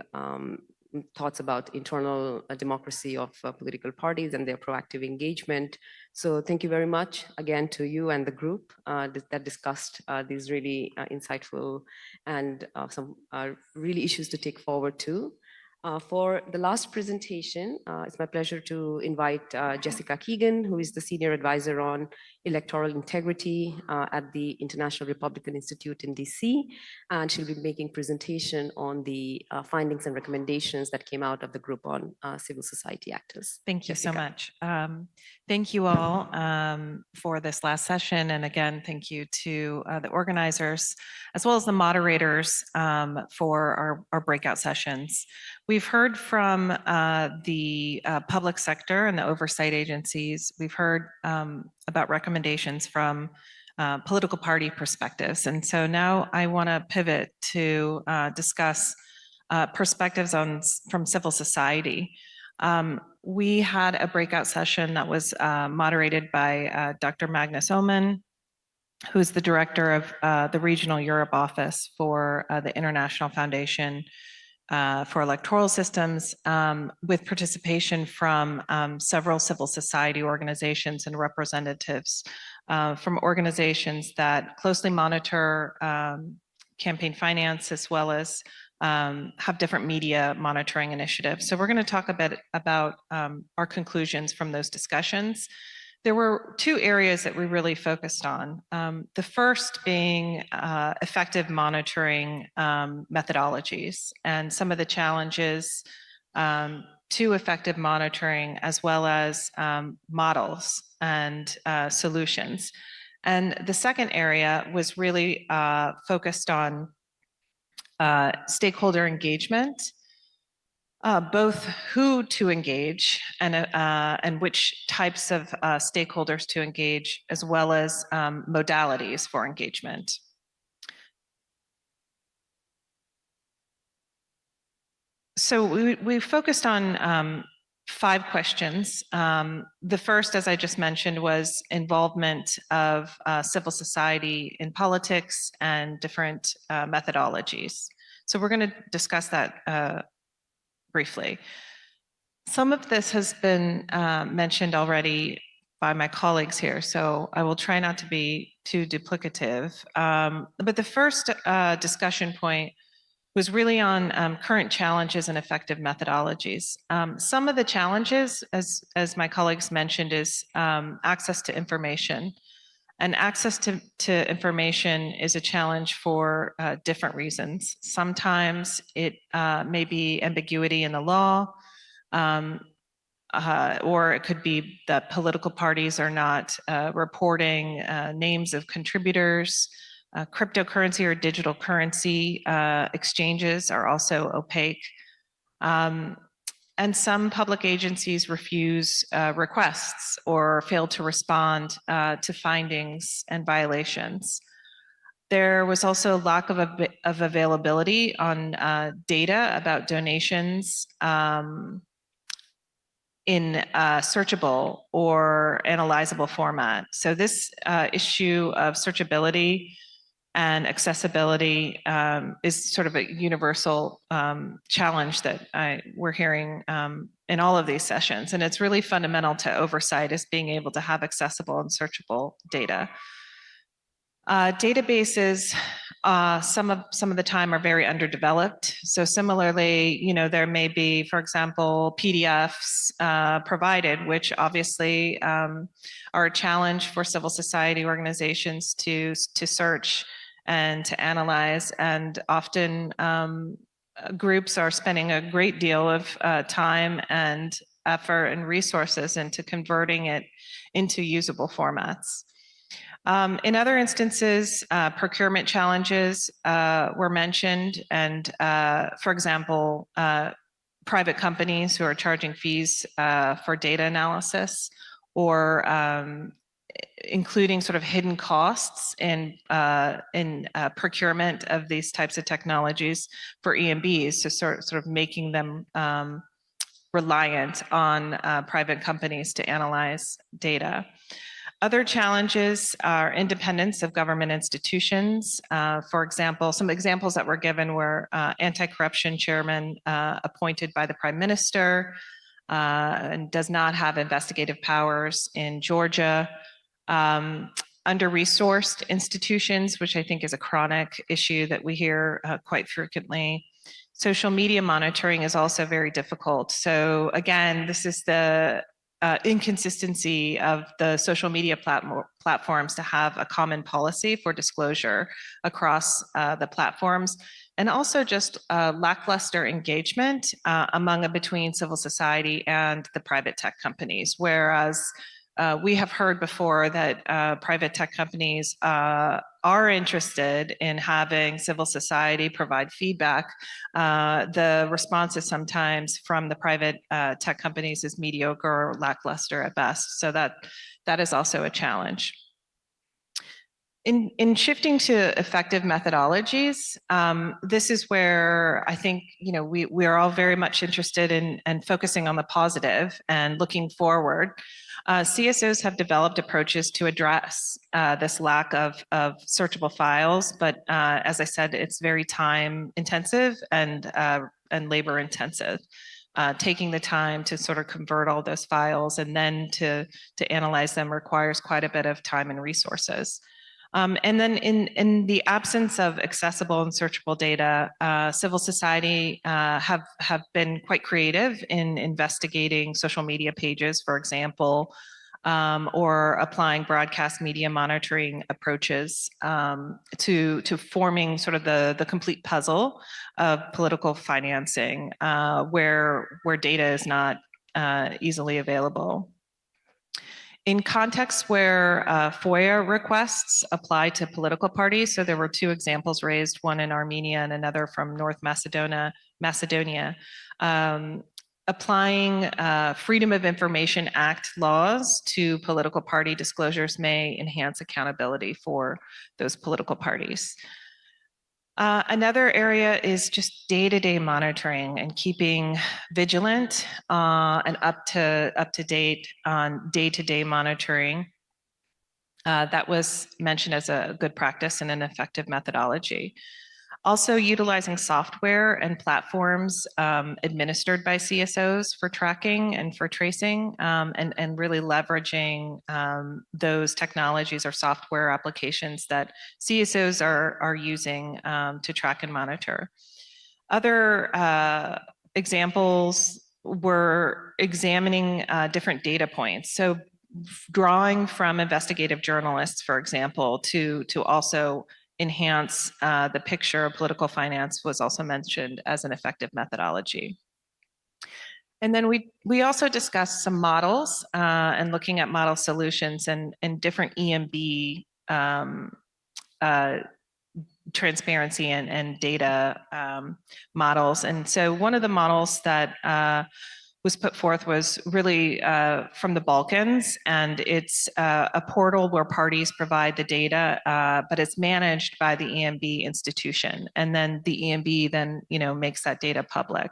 thoughts about internal democracy of political parties and their proactive engagement. So thank you very much again to you and the group that discussed these really insightful and some really issues to take forward too. For the last presentation, it's my pleasure to invite Jessica Keegan, who is the Senior Advisor on Electoral Integrity at the International Republican Institute in DC. And she'll be making presentation on the findings and recommendations that came out of the group on civil society actors. Thank you Jessica. so much. Thank you all for this last session. And again, thank you to the organizers, as well as the moderators for our breakout sessions. We've heard from the public sector and the oversight agencies. We've heard about recommendations from political party perspectives. And so now I want to pivot to discuss perspectives from civil society. We had a breakout session that was moderated by Dr. Magnus Oman, who's the director of the Regional Europe Office for the International Foundation for Electoral Systems, with participation from several civil society organizations and representatives from organizations that closely monitor campaign finance, as well as have different media monitoring initiatives. So we're going to talk a bit about our conclusions from those discussions. There were two areas that we really focused on. The first being effective monitoring methodologies and some of the challenges to effective monitoring, as well as models and solutions. And the second area was really focused on stakeholder engagement, both who to engage and which types of stakeholders to engage, as well as modalities for engagement. So we focused on 5 questions. The first, as I just mentioned, was involvement of civil society in politics and different methodologies. So we're going to discuss that briefly. Some of this has been mentioned already by my colleagues here, so I will try not to be too duplicative. But the first discussion point was really on current challenges and effective methodologies. Some of the challenges, as my colleagues mentioned, is access to information. And access to information is a challenge for different reasons. Sometimes it may be ambiguity in the law, or it could be that political parties are not reporting names of contributors. Cryptocurrency or digital currency exchanges are also opaque. And some public agencies refuse requests or fail to respond to findings and violations. There was also lack of availability on data about donations in searchable or analyzable format. So this issue of searchability and accessibility is sort of a universal challenge that we're hearing in all of these sessions. And it's really fundamental to oversight, is being able to have accessible and searchable data. Databases, some of the time, are very underdeveloped. So similarly, there may be, for example, PDFs provided, which obviously are a challenge for civil society organizations to search and to analyze. And often groups are spending a great deal of time and effort and resources into converting it into usable formats. In other instances, procurement challenges were mentioned, and for example, private companies who are charging fees for data analysis, or including sort of hidden costs in procurement of these types of technologies for EMBs, so sort of making them reliant on private companies to analyze data. Other challenges are independence of government institutions. For example, some examples that were given were anti-corruption chairman appointed by the Prime Minister and does not have investigative powers in Georgia. Under-resourced institutions, which I think is a chronic issue that we hear quite frequently. Social media monitoring is also very difficult. So again, this is the inconsistency of the social media platforms to have a common policy for disclosure across the platforms, and also just lackluster engagement among and between civil society and the private tech companies. Whereas we have heard before that private tech companies are interested in having civil society provide feedback. The responses sometimes from the private tech companies is mediocre or lackluster at best. So that is also a challenge. In shifting to effective methodologies, this is where I think we are all very much interested in and focusing on the positive and looking forward. CSOs have developed approaches to address this lack of searchable files, but as I said, it's very time intensive and labor intensive. Taking the time to sort of convert all those files and then to analyze them requires quite a bit of time and resources. And then in the absence of accessible and searchable data, civil society have been quite creative in investigating social media pages, for example, or applying broadcast media monitoring approaches to forming sort of the complete puzzle of political financing, where data is not easily available. In contexts where FOIA requests apply to political parties, so there were two examples raised, one in Armenia and another from North Macedonia, applying Freedom of Information Act laws to political party disclosures may enhance accountability for those political parties. Another area is just day-to-day monitoring and keeping vigilant and up to date on day-to-day monitoring. That was mentioned as a good practice and an effective methodology. Also utilizing software and platforms administered by CSOs for tracking and for tracing, and really leveraging those technologies or software applications that CSOs are using to track and monitor. Other examples were examining different data points. So drawing from investigative journalists, for example, to also enhance the picture of political finance was also mentioned as an effective methodology. And then we also discussed some models and looking at model solutions and different EMB transparency and data models. And so one of the models that was put forth was really from the Balkans, and it's a portal where parties provide the data, but it's managed by the EMB institution, and then the EMB then makes that data public.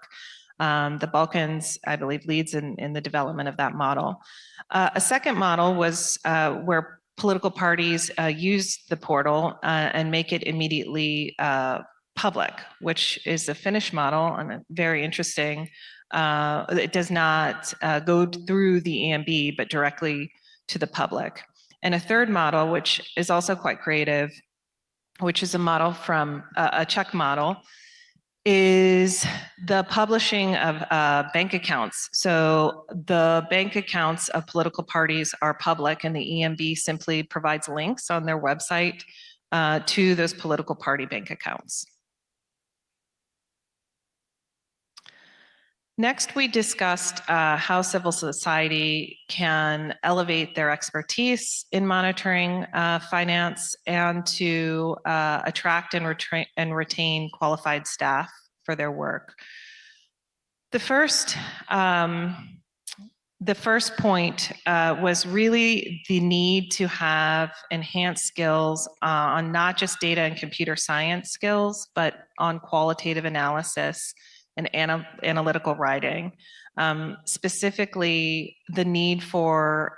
The Balkans, I believe, leads in the development of that model. A second model was where political parties use the portal and make it immediately public, which is the Finnish model, and very interesting. It does not go through the EMB, but directly to the public. And a third model, which is also quite creative, which is a model from a Czech model, is the publishing of bank accounts. So the bank accounts of political parties are public, and the EMB simply provides links on their website to those political party bank accounts. Next, we discussed how civil society can elevate their expertise in monitoring finance and to attract and retain qualified staff for their work. The first point was really the need to have enhanced skills on not just data and computer science skills, but on qualitative analysis and analytical writing. Specifically, the need for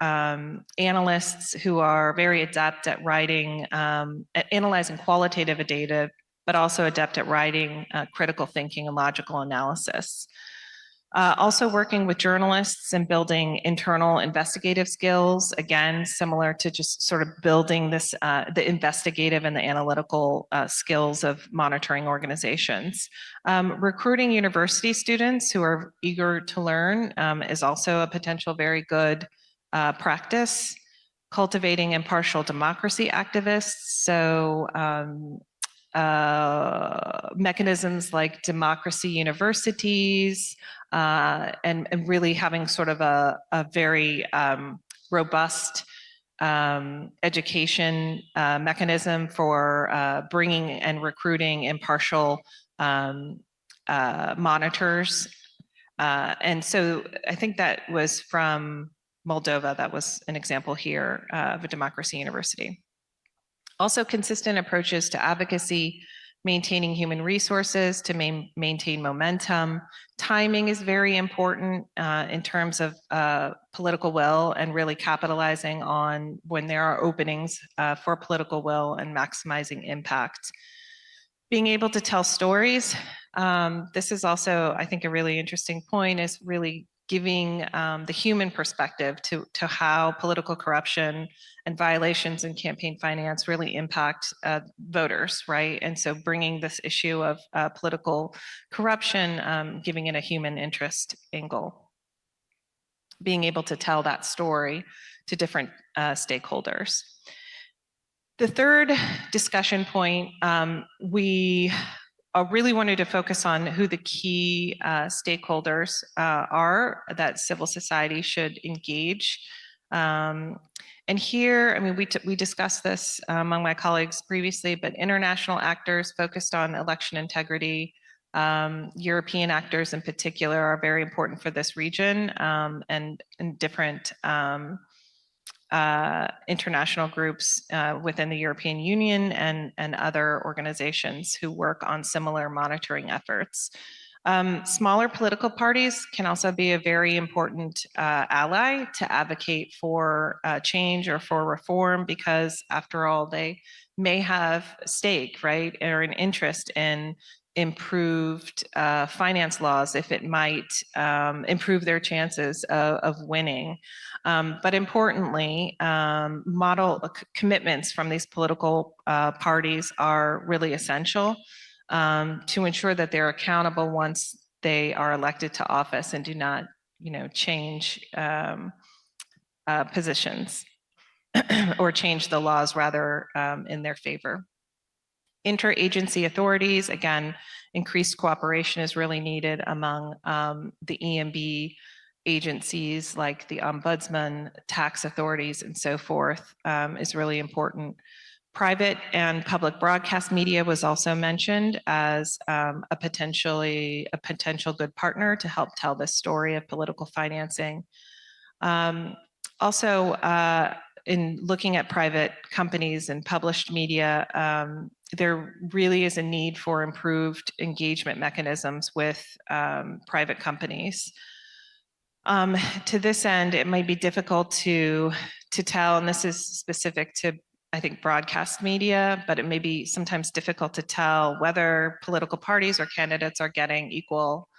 analysts who are very adept at writing, at analyzing qualitative data, but also adept at writing critical thinking and logical analysis. Also working with journalists and building internal investigative skills, again, similar to just sort of building this, the investigative and the analytical skills of monitoring organizations. Recruiting university students who are eager to learn is also a potential very good practice. Cultivating impartial democracy activists, so mechanisms like democracy universities, and really having sort of a very robust education mechanism for bringing and recruiting impartial monitors. And so I think that was from Moldova. That was an example here of a democracy university. Also, consistent approaches to advocacy, maintaining human resources to maintain momentum. Timing is very important in terms of political will and really capitalizing on when there are openings for political will and maximizing impact. Being able to tell stories. This is also, I think, a really interesting point, is really giving the human perspective to how political corruption and violations in campaign finance really impact voters, right? And so bringing this issue of political corruption, giving it a human interest angle. Being able to tell that story to different stakeholders. The third discussion point, we really wanted to focus on who the key stakeholders are that civil society should engage. And here, I mean, we discussed this among my colleagues previously, but international actors focused on election integrity, European actors in particular are very important for this region, and different international groups within the European Union and other organizations who work on similar monitoring efforts. Smaller political parties can also be a very important ally to advocate for change or for reform, because after all, they may have a stake, right, or an interest in improved finance laws if it might improve their chances of winning. But importantly, model commitments from these political parties are really essential to ensure that they're accountable once they are elected to office and do not, change positions or change the laws rather in their favor. Interagency authorities, again, increased cooperation is really needed among the EMB agencies like the ombudsman, tax authorities, and so forth is really important. Private and public broadcast media was also mentioned as a potential good partner to help tell the story of political financing. Also, in looking at private companies and published media, there really is a need for improved engagement mechanisms with private companies. To this end, it might be difficult to tell, and this is specific to, I think, broadcast media, but it may be sometimes difficult to tell whether political parties or candidates are getting equal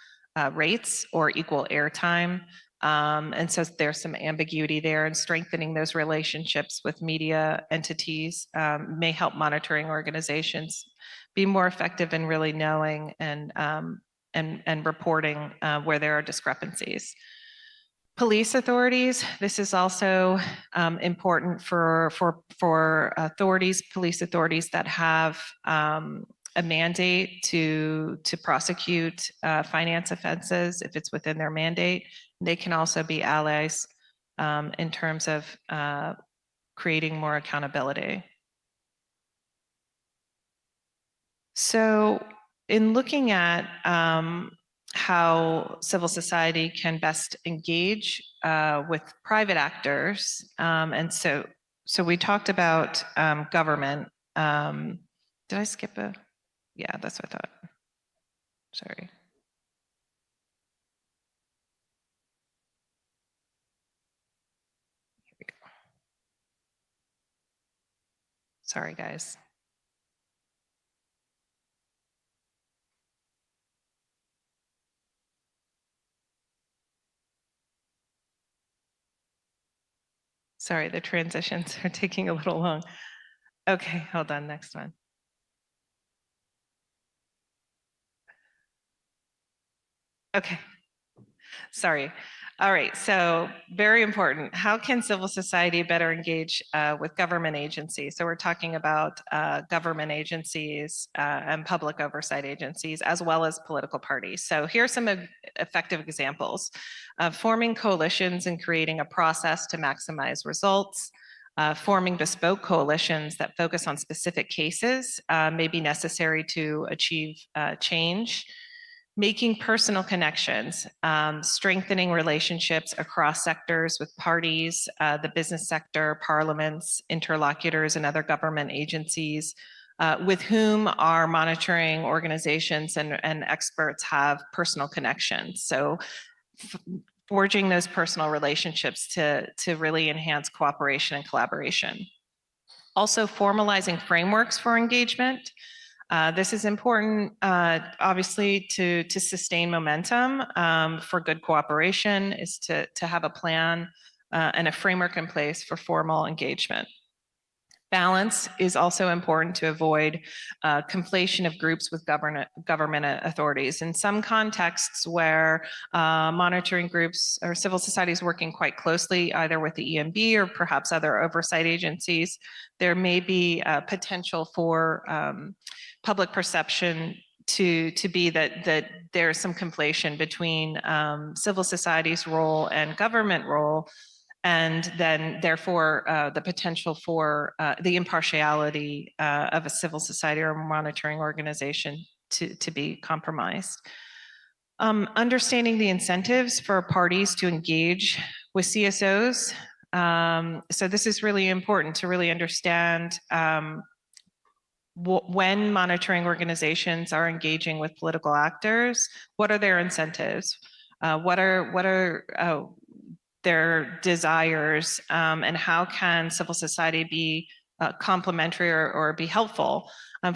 rates or equal airtime. And so there's some ambiguity there, and strengthening those relationships with media entities may help monitoring organizations be more effective in really knowing and reporting where there are discrepancies. Police authorities, this is also important for authorities, police authorities that have a mandate to prosecute finance offenses if it's within their mandate. They can also be allies in terms of creating more accountability. So in looking at how civil society can best engage with private actors, and so we talked about government. Did I skip a? Yeah, that's what I thought. Sorry. Here we go. Sorry, guys. Sorry, the transitions are taking a little long. Okay, hold on, next one. Okay, sorry. All right, so very important. How can civil society better engage with government agencies? So we're talking about government agencies and public oversight agencies, as well as political parties. So here's some effective examples of forming coalitions and creating a process to maximize results. Forming bespoke coalitions that focus on specific cases may be necessary to achieve change. Making personal connections, strengthening relationships across sectors with parties, the business sector, parliaments, interlocutors, and other government agencies with whom our monitoring organizations and experts have personal connections. So forging those personal relationships to really enhance cooperation and collaboration. Also formalizing frameworks for engagement. This is important, obviously, to sustain momentum for good cooperation is to have a plan and a framework in place for formal engagement. Balance is also important to avoid conflation of groups with government authorities. In some contexts where monitoring groups or civil society is working quite closely either with the EMB or perhaps other oversight agencies, there may be potential for public perception to be that there's some conflation between civil society's role and government role, and then therefore the potential for the impartiality of a civil society or monitoring organization to be compromised. Understanding the incentives for parties to engage with CSOs. So this is really important to really understand when monitoring organizations are engaging with political actors, what are their incentives? What are their desires, and how can civil society be complementary or be helpful?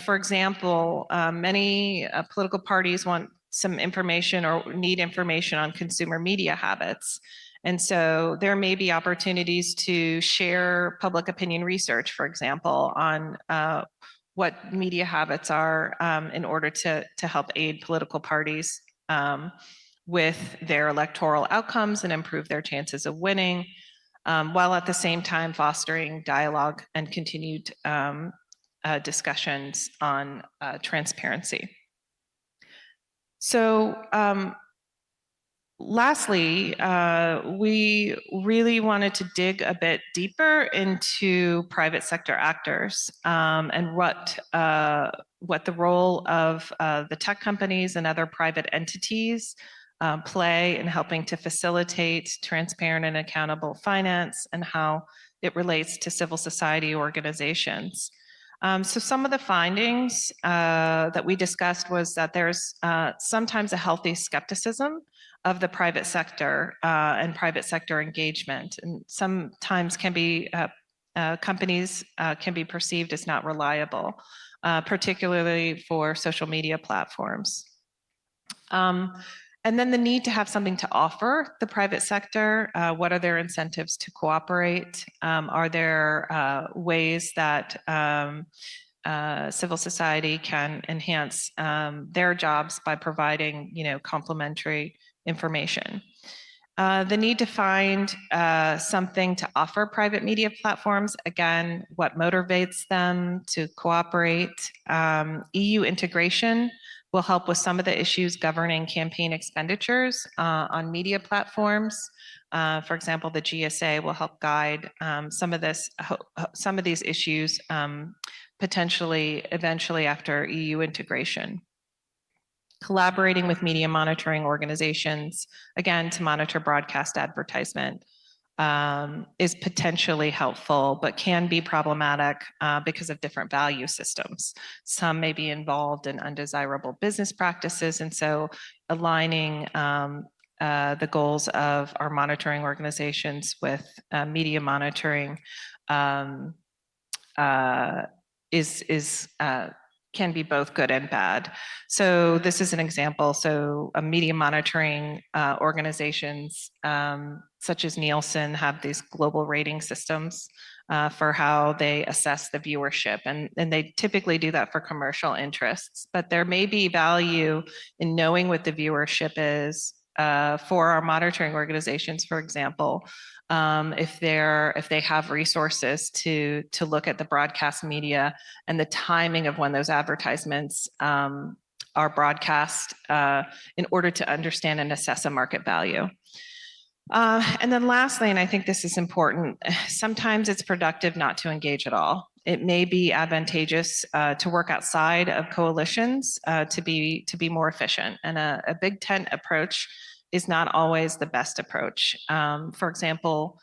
For example, many political parties want some information or need information on consumer media habits. And so there may be opportunities to share public opinion research, for example, on what media habits are in order to help aid political parties with their electoral outcomes and improve their chances of winning, while at the same time fostering dialogue and continued discussions on transparency. So lastly, we really wanted to dig a bit deeper into private sector actors and what the role of the tech companies and other private entities play in helping to facilitate transparent and accountable finance, and how it relates to civil society organizations. So some of the findings that we discussed was that there's sometimes a healthy skepticism of the private sector and private sector engagement, and sometimes can be companies can be perceived as not reliable, particularly for social media platforms. And then the need to have something to offer the private sector. What are their incentives to cooperate? Are there ways that civil society can enhance their jobs by providing, complementary information? The need to find something to offer private media platforms. Again, what motivates them to cooperate? EU integration will help with some of the issues governing campaign expenditures on media platforms. For example, the GSA will help guide some of these issues potentially eventually after EU integration. Collaborating with media monitoring organizations, again, to monitor broadcast advertisement is potentially helpful, but can be problematic because of different value systems. Some may be involved in undesirable business practices, and so aligning the goals of our monitoring organizations with media monitoring is can be both good and bad. So this is an example. So media monitoring organizations such as Nielsen have these global rating systems for how they assess the viewership. And they typically do that for commercial interests, but there may be value in knowing what the viewership is for our monitoring organizations, for example, if they have resources to look at the broadcast media and the timing of when those advertisements are broadcast in order to understand and assess a market value. And then lastly, and I think this is important, sometimes it's productive not to engage at all. It may be advantageous to work outside of coalitions to be more efficient. And a big tent approach is not always the best approach. For example,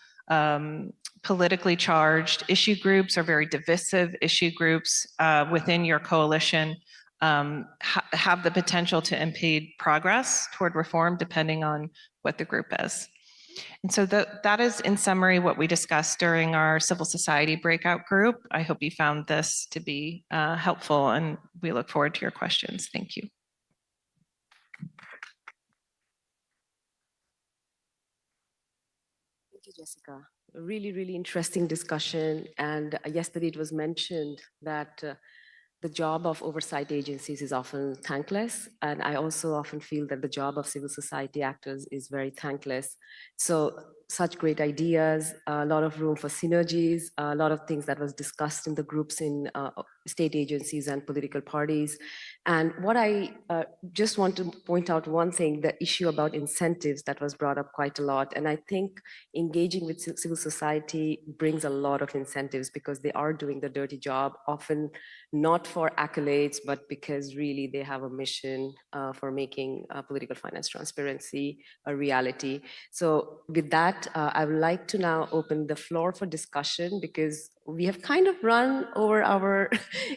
politically charged issue groups or very divisive issue groups within your coalition have the potential to impede progress toward reform depending on what the group is. And so that is, in summary, what we discussed during our civil society breakout group. I hope you found this to be helpful, and we look forward to your questions. Thank you. Thank you, Jessica. A really, really interesting discussion. And yesterday it was mentioned that the job of oversight agencies is often thankless. And I also often feel that the job of civil society actors is very thankless. So such great ideas, a lot of room for synergies, a lot of things that was discussed in the groups in state agencies and political parties. And what I just want to point out one thing, the issue about incentives that was brought up quite a lot. And I think engaging with civil society brings a lot of incentives because they are doing the dirty job, often not for accolades, but because really they have a mission for making political finance transparency a reality. So with that, I would like to now open the floor for discussion because we have kind of run over our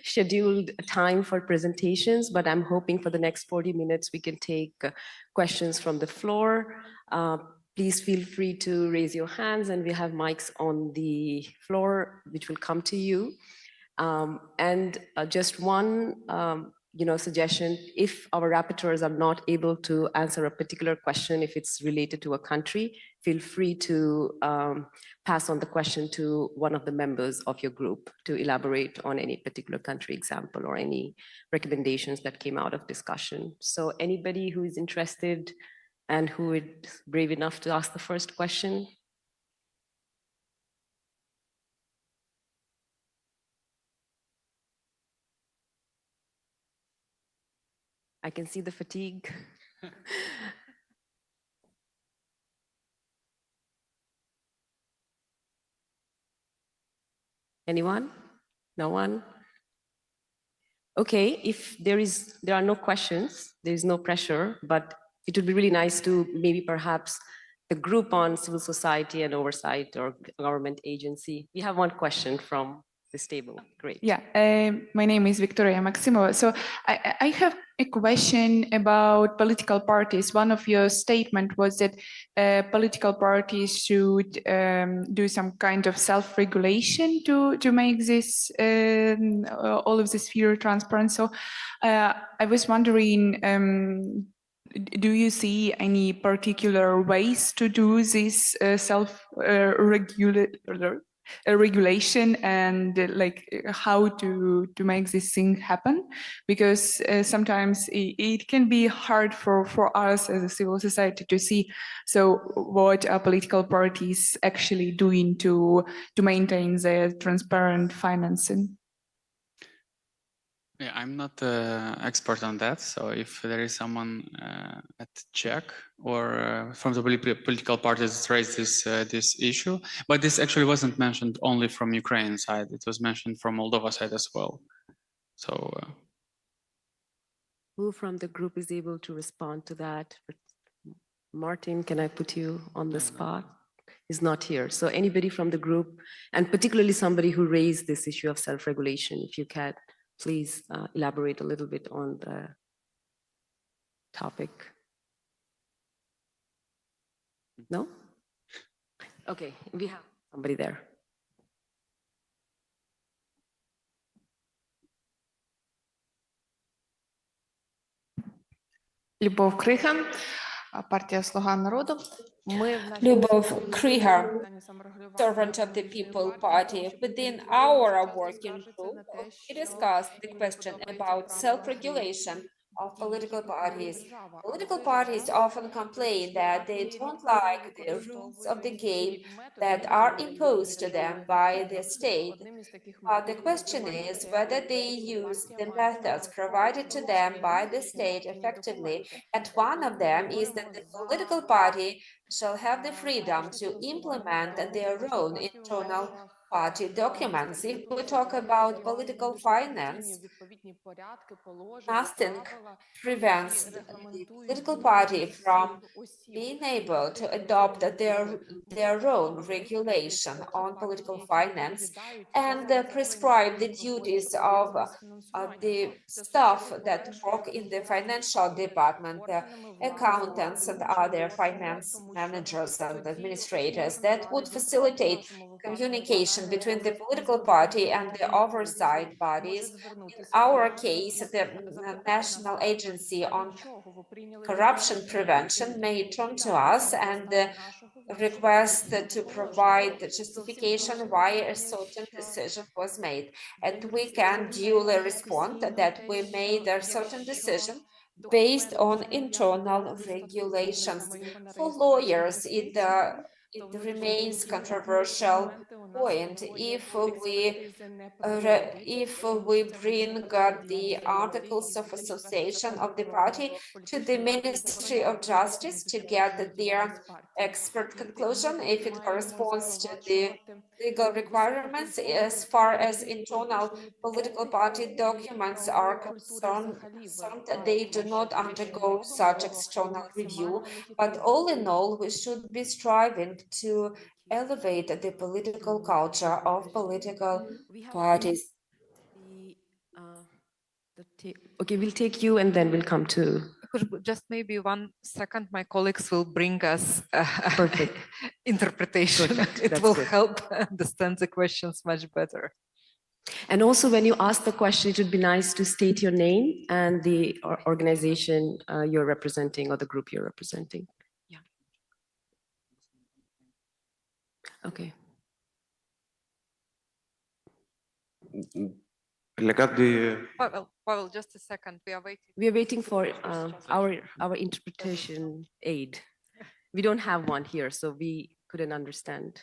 scheduled time for presentations, but I'm hoping for the next 40 minutes we can take questions from the floor. Please feel free to raise your hands, and we have mics on the floor which will come to you. And just one suggestion, if our rapporteurs are not able to answer a particular question, if it's related to a country, feel free to pass on the question to one of the members of your group to elaborate on any particular country example or any recommendations that came out of discussion. So anybody who is interested and who is brave enough to ask the first question? I can see the fatigue. Anyone? No one? Okay, if there are no questions, there is no pressure, but it would be really nice to maybe perhaps the group on civil society and oversight or government agency. We have one question from this table. Great. Yeah, my name is Victoria Maximova. So I have a question about political parties. One of your statement was that political parties should do some kind of self-regulation to make this all of this sphere transparent. So I was wondering, do you see any particular ways to do this regulation and like how to make this thing happen? Because sometimes it can be hard for us as a civil society to see, so what are political parties actually doing to maintain their transparent financing? Yeah, I'm not an expert on that. So if there is someone at Czech or from the political parties raised this issue, but this actually wasn't mentioned only from Ukraine side. It was mentioned from Moldova side as well. So who from the group is able to respond to that? Martin, can I put you on the spot? He's not here. So anybody from the group, and particularly somebody who raised this issue of self-regulation, if you can, please elaborate a little bit on the topic. No? Okay, we have somebody there. Любов Крига, партія «Слуга народу». Lyubov Kriha, servant of the People Party. Within our working group, we discussed the question about self-regulation of political parties. Political parties often complain that they don't like the rules of the game that are imposed to them by the state. The question is whether they use the methods provided to them by the state effectively, and one of them is that the political party shall have the freedom to implement their own internal party documents. If we talk about political finance, nothing prevents the political party from being able to adopt their own regulation on political finance and prescribe the duties of the staff that work in the financial department, the accountants and other finance managers and administrators that would facilitate communication between the political party and the oversight bodies. In our case, the National Agency on Corruption Prevention may turn to us and request to provide the justification why a certain decision was made. And we can duly respond that we made a certain decision based on internal regulations. For lawyers, it remains controversial point if we bring the articles of association of the party to the Ministry of Justice to get their expert conclusion, if it corresponds to the legal requirements. As far as internal political party documents are concerned, they do not undergo such external review, but all in all, we should be striving to elevate the political culture of political parties. Okay, we'll take you and then we'll come to. Just maybe 1 second, my colleagues will bring us Perfect. interpretation. Perfect. It That's will good. help understand the questions much better. And also, when you ask the question, it would be nice to state your name and the organization you're representing or the group you're representing. Yeah. Okay. Pavel, just a second. We are waiting. We are waiting for our interpretation aid. We don't have one here, so we couldn't understand.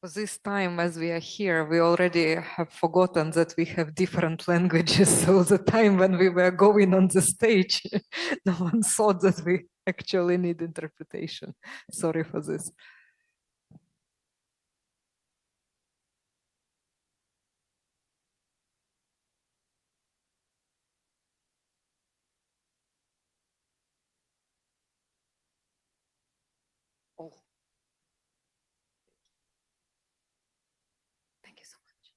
For this time, as we are here, we already have forgotten that we have different languages. So the time when we were going on the stage, no one thought that we actually need interpretation. Sorry for this. Oh. Thank you so much.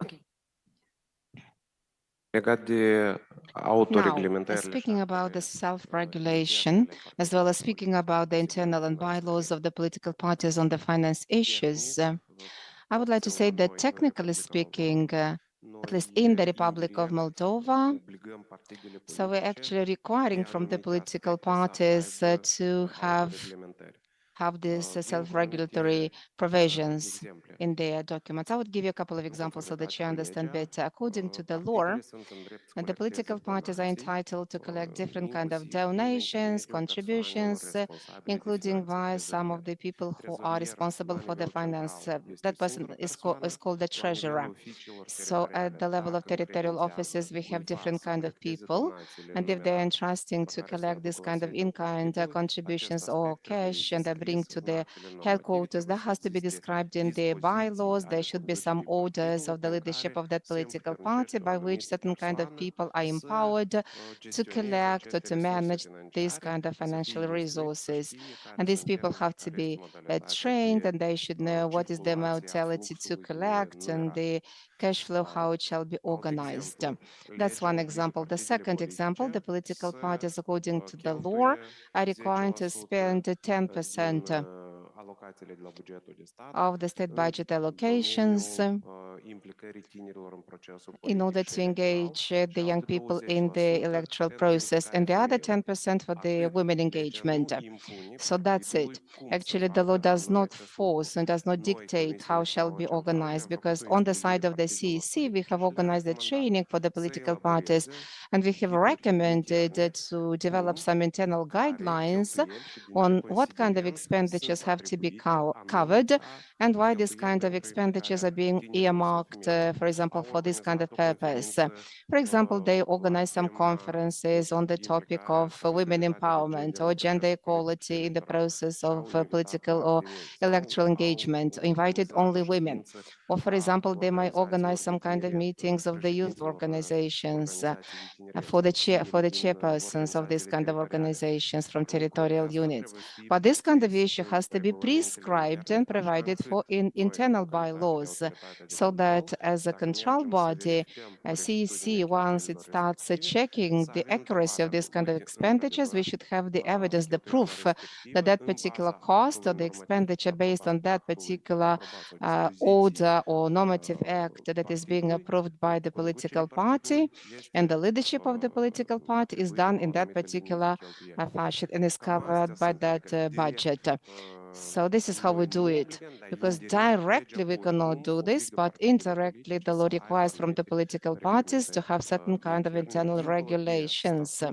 Okay. Now, speaking about the self-regulation, as well as speaking about the internal and bylaws of the political parties on the finance issues, I would like to say that technically speaking, at least in the Republic of Moldova, so we're actually requiring from the political parties to have these self-regulatory provisions in their documents. I would give you a couple of examples so that you understand better. According to the law, the political parties are entitled to collect different kind of donations, contributions, including via some of the people who are responsible for the finance. That person is called the treasurer. So at the level of territorial offices, we have different kind of people. And if they're entrusting to collect this kind of in-kind contributions or cash and they're reporting to the headquarters. That has to be described in the bylaws. There should be some orders of the leadership of that political party by which certain kind of people are empowered to collect or to manage these kind of financial resources. And these people have to be trained, and they should know what is the modality to collect and the cash flow, how it shall be organized. That's one example. The second example, the political parties, according to the law, are required to spend 10% of the state budget allocations in order to engage the young people in the electoral process, and the other 10% for the women engagement. So that's it. Actually, the law does not force and does not dictate how shall be organized, because on the side of the CEC, we have organized the training for the political parties, and we have recommended to develop some internal guidelines on what kind of expenditures have to be covered and why this kind of expenditures are being earmarked, for example, for this kind of purpose. For example, they organize some conferences on the topic of women empowerment or gender equality in the process of political or electoral engagement, invited only women. Or, for example, they might organize some kind of meetings of the youth organizations for the chairpersons of these kind of organizations from territorial units. But this kind of issue has to be prescribed and provided for in internal bylaws, so that as a control body, CEC, once it starts checking the accuracy of this kind of expenditures, we should have the evidence, the proof that that particular cost or the expenditure based on that particular order or normative act that is being approved by the political party and the leadership of the political party is done in that particular fashion and is covered by that budget. So this is how we do it, because directly we cannot do this, but indirectly the law requires from the political parties to have certain kind of internal regulations.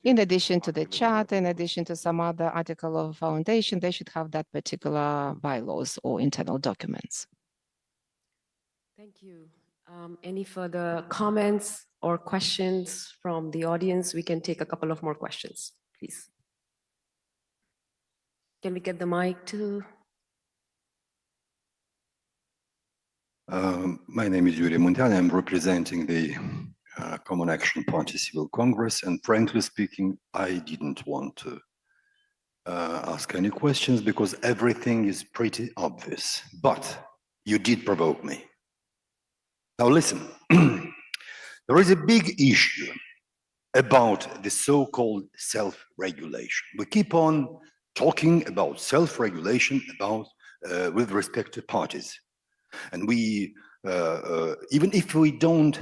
In addition to the charter, in addition to some other article of foundation, they should have that particular bylaws or internal documents. Thank you. Any further comments or questions from the audience? We can take a couple of more questions, please. Can we get the mic to? My name is Yuri Muntian. I'm representing the Common Action Party Civil Congress, and frankly speaking, I didn't want to ask any questions because everything is pretty obvious, but you did provoke me. Now listen, there is a big issue about the so-called self-regulation. We keep on talking about self-regulation with respect to parties. And we, even if we don't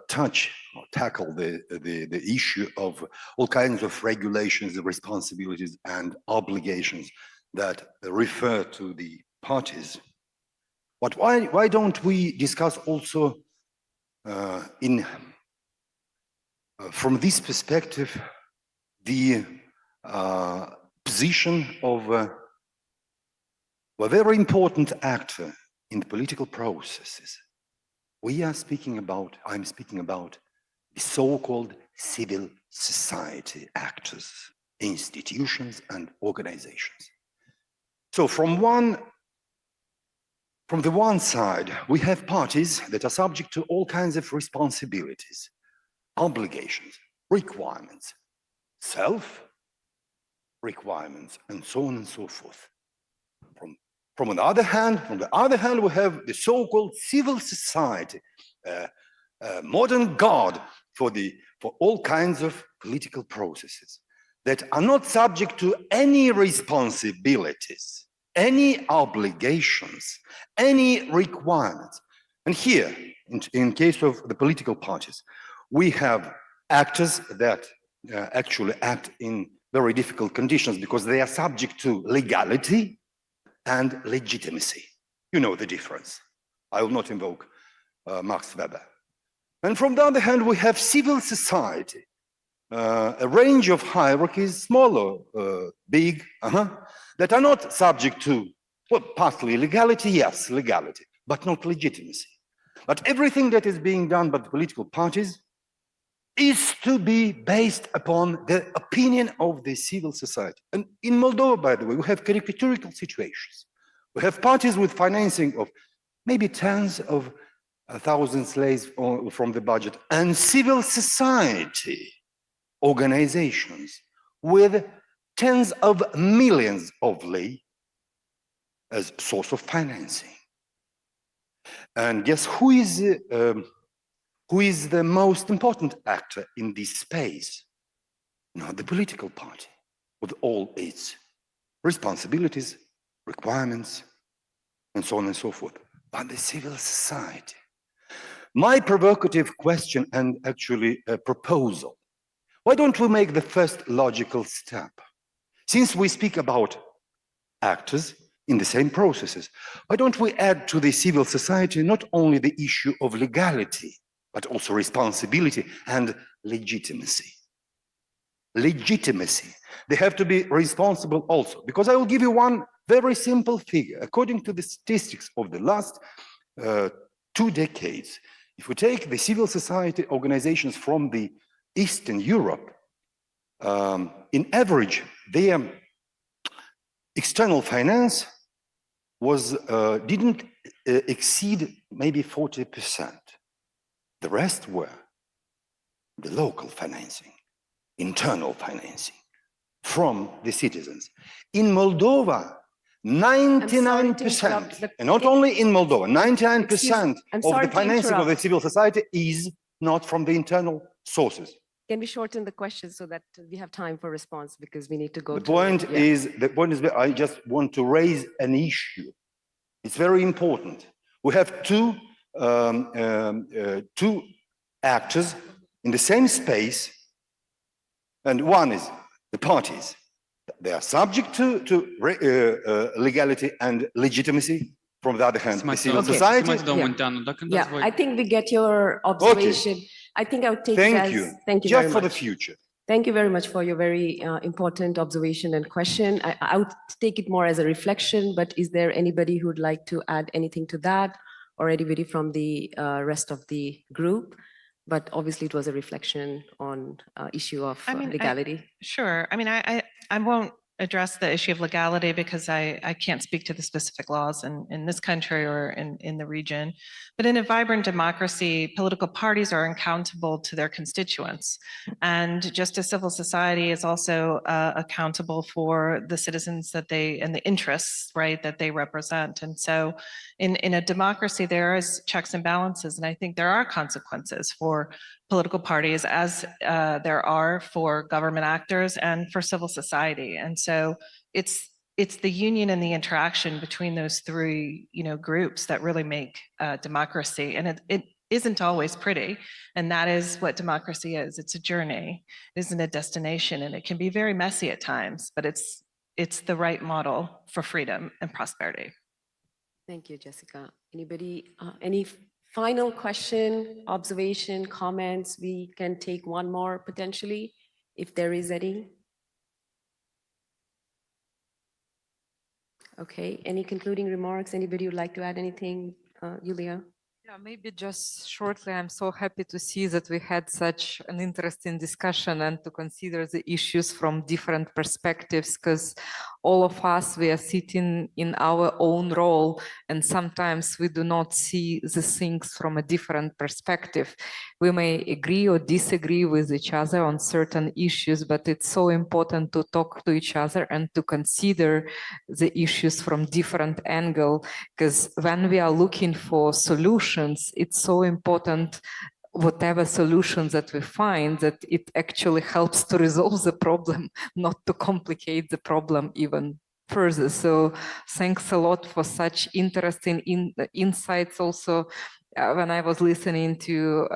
touch or tackle the issue of all kinds of regulations, responsibilities and obligations that refer to the parties, but why don't we discuss also from this perspective the position of a very important actor in the political processes? I'm speaking about the so-called civil society actors, institutions and organizations. So from the one side, we have parties that are subject to all kinds of responsibilities, obligations, requirements, self-requirements, and so on and so forth. From the other hand, we have the so-called civil society, modern guard for all kinds of political processes that are not subject to any responsibilities, any obligations, any requirements. And here, in case of the political parties, we have actors that actually act in very difficult conditions because they are subject to legality and legitimacy. You know the difference. I will not invoke Max Weber. And from the other hand, we have civil society, a range of hierarchies, small or big, that are not subject to, well, partly legality, yes, legality, but not legitimacy. But everything that is being done by the political parties is to be based upon the opinion of the civil society. And in Moldova, by the way, we have caricaturical situations. We have parties with financing of maybe tens of thousands slaves from the budget, and civil society organizations with tens of millions of lei as source of financing. And guess who is the most important actor in this space? Not the political party, with all its responsibilities, requirements, and so on and so forth, but the civil society. My provocative question and actually a proposal: why don't we make the first logical step? Since we speak about actors in the same processes, why don't we add to the civil society not only the issue of legality, but also responsibility and legitimacy? Legitimacy. They have to be responsible also, because I will give you one very simple figure. According to the statistics of the last 2 decades, if we take the civil society organizations from the Eastern Europe, in average, their external finance didn't exceed maybe 40%. The rest were the local financing, internal financing from the citizens. In Moldova, 99%, and not only in Moldova, 99% of the financing of the civil society is not from the internal sources. Can we shorten the question so that we have time for response, because we need to go The point is, I just want to raise an issue. It's very important. We have two actors in the same space, and one is the parties. They are subject to legality and legitimacy. From the other hand, the civil society. Yeah, I think we get your observation. Okay. I think I would take it as, thank you just very for much. The future. Thank you very much for your very important observation and question. I would take it more as a reflection, but is there anybody who would like to add anything to that, or anybody from the rest of the group? But obviously it was a reflection on issue of legality. Sure. I mean, I won't address the issue of legality because I can't speak to the specific laws in this country or in the region. But in a vibrant democracy, political parties are accountable to their constituents. And just as civil society is also accountable for the citizens that and the interests, right, that they represent. And so in a democracy, there is checks and balances. And I think there are consequences for political parties as there are for government actors and for civil society. And so it's the union and the interaction between those three, groups that really make democracy. And it isn't always pretty. And that is what democracy is. It's a journey. It isn't a destination. And it can be very messy at times, but it's the right model for freedom and prosperity. Thank you, Jessica. Anybody, any final question, observation, comments? We can take one more potentially, if there is any. Okay, any concluding remarks? Anybody would like to add anything, Yulia? Yeah, maybe just shortly, I'm so happy to see that we had such an interesting discussion and to consider the issues from different perspectives, because all of us, we are sitting in our own role, and sometimes we do not see the things from a different perspective. We may agree or disagree with each other on certain issues, but it's so important to talk to each other and to consider the issues from different angle, because when we are looking for solutions, it's so important, whatever solutions that we find, that it actually helps to resolve the problem, not to complicate the problem even further. So thanks a lot for such interesting insights. Also, when I was listening to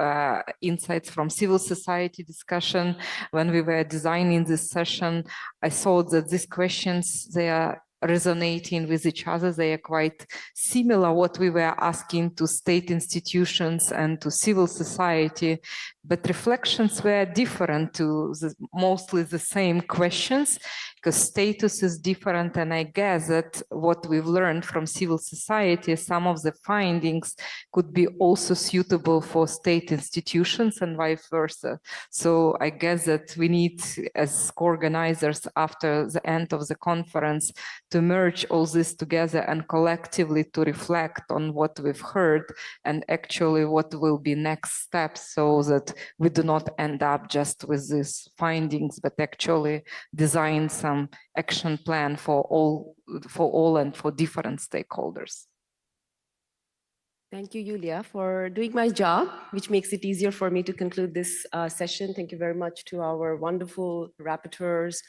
insights from civil society discussion, when we were designing this session, I saw that these questions, they are resonating with each other. They are quite similar what we were asking to state institutions and to civil society, but reflections were different to mostly the same questions, because status is different. And I guess that what we've learned from civil society, some of the findings could be also suitable for state institutions and vice versa. So I guess that we need, as co-organizers after the end of the conference, to merge all this together and collectively to reflect on what we've heard and actually what will be next steps, so that we do not end up just with these findings, but actually design some action plan for all and for different stakeholders. Thank you, Julia, for doing my job, which makes it easier for me to conclude this session. Thank you very much to our wonderful rapporteurs,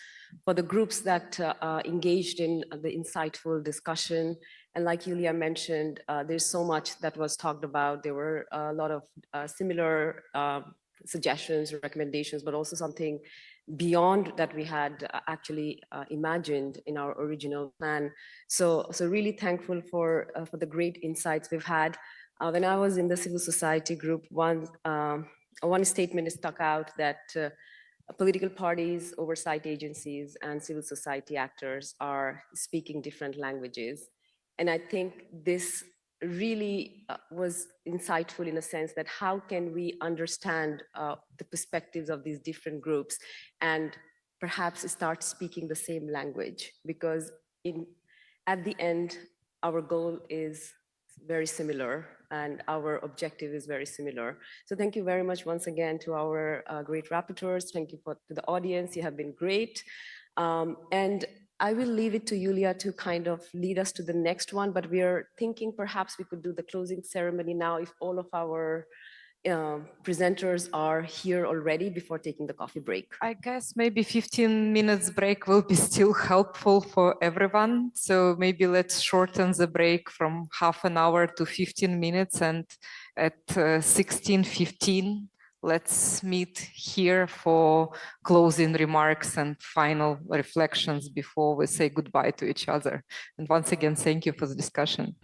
for the groups that engaged in the insightful discussion. And like Julia mentioned, there's so much that was talked about. There were a lot of similar suggestions, recommendations, but also something beyond that we had actually imagined in our original plan. So really thankful for the great insights we've had. When I was in the civil society group, one statement is stuck out that political parties, oversight agencies, and civil society actors are speaking different languages. And I think this really was insightful in a sense that how can we understand the perspectives of these different groups and perhaps start speaking the same language, because at the end, our goal is very similar and our objective is very similar. So thank you very much once again to our great rapporteurs. Thank you to the audience. You have been great. And I will leave it to Julia to kind of lead us to the next one, but we are thinking perhaps we could do the closing ceremony now if all of our presenters are here already before taking the coffee break. I guess maybe 15 minutes break will be still helpful for everyone. So maybe let's shorten the break from half an hour to 15 minutes, and at 16:15, let's meet here for closing remarks and final reflections before we say goodbye to each other. And once again, thank you for the discussion.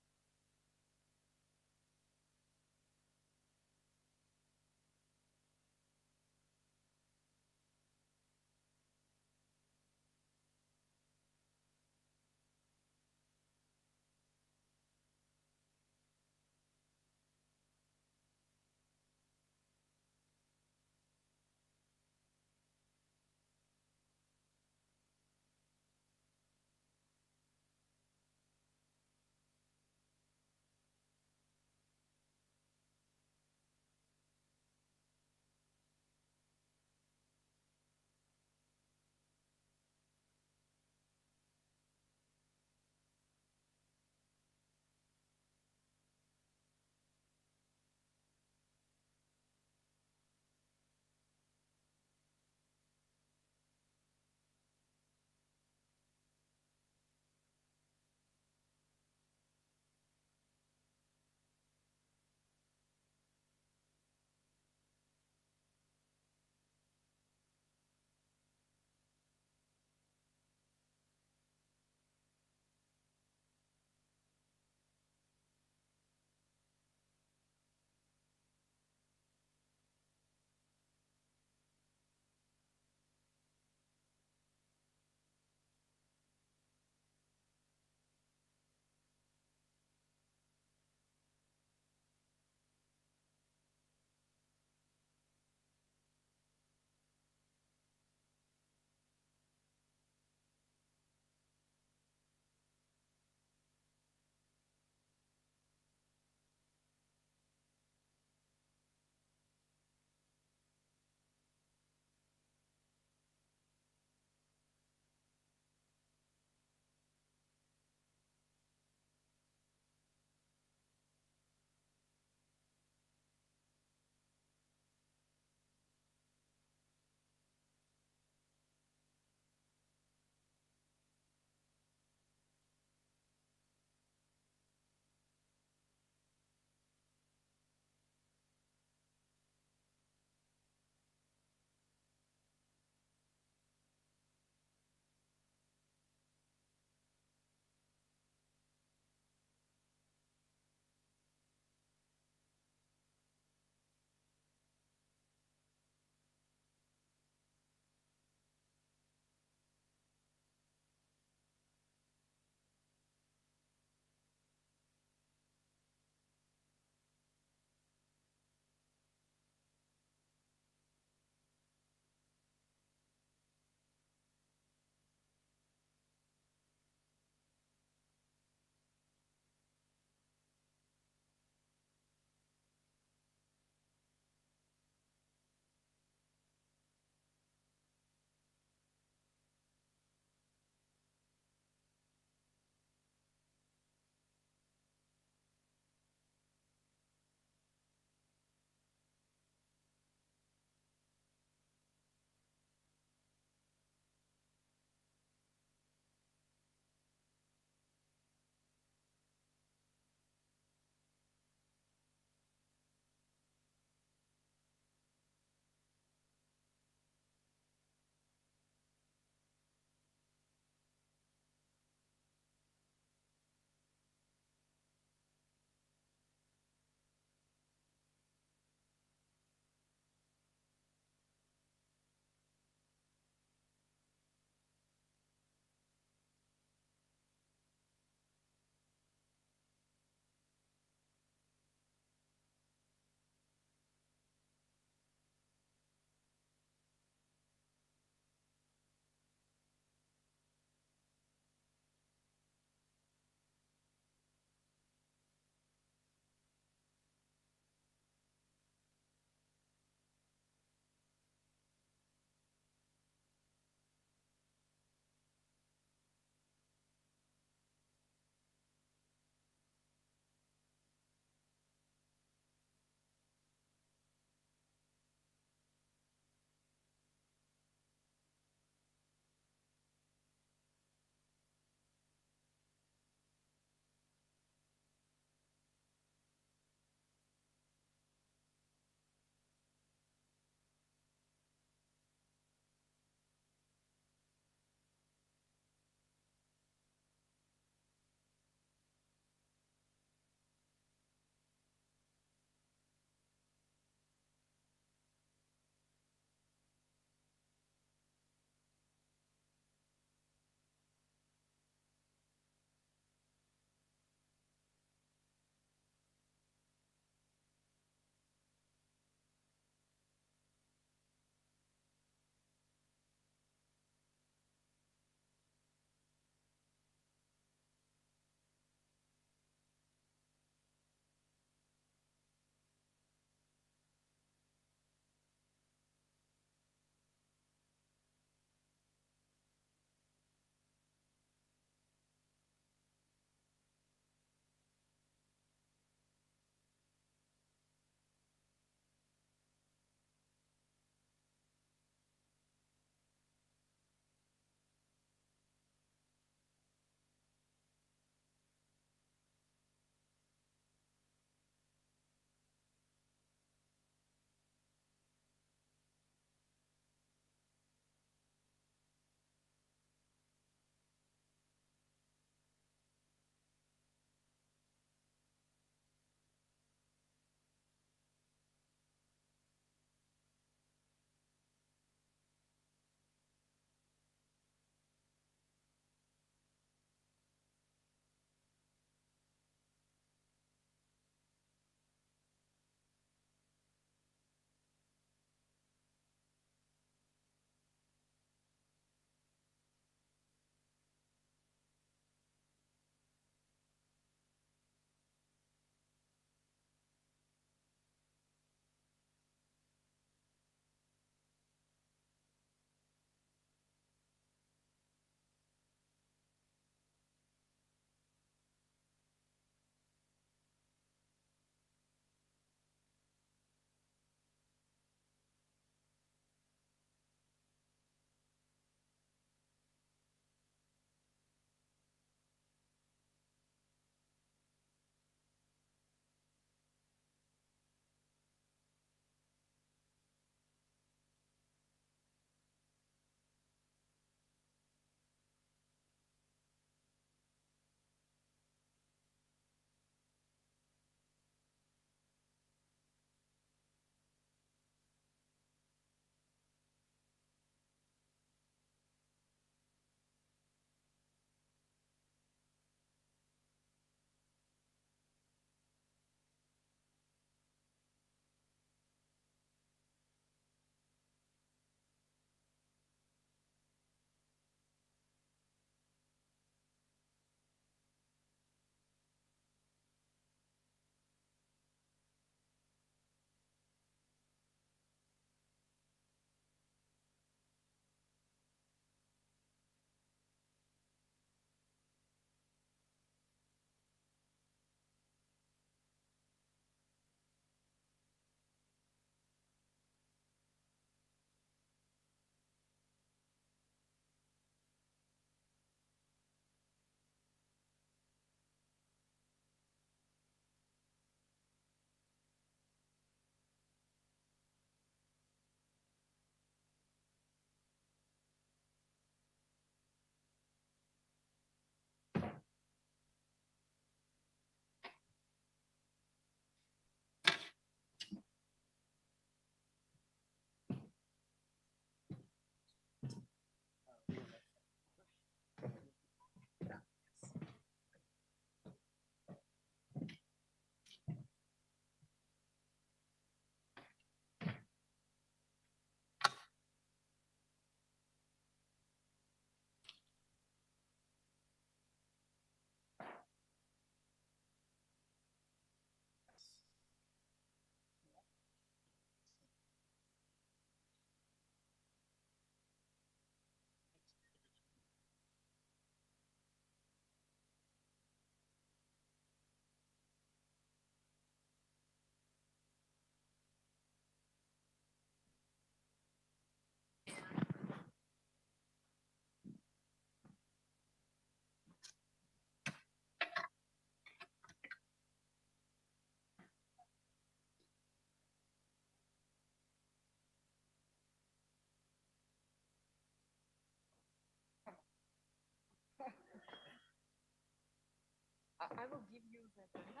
I will give you the agenda.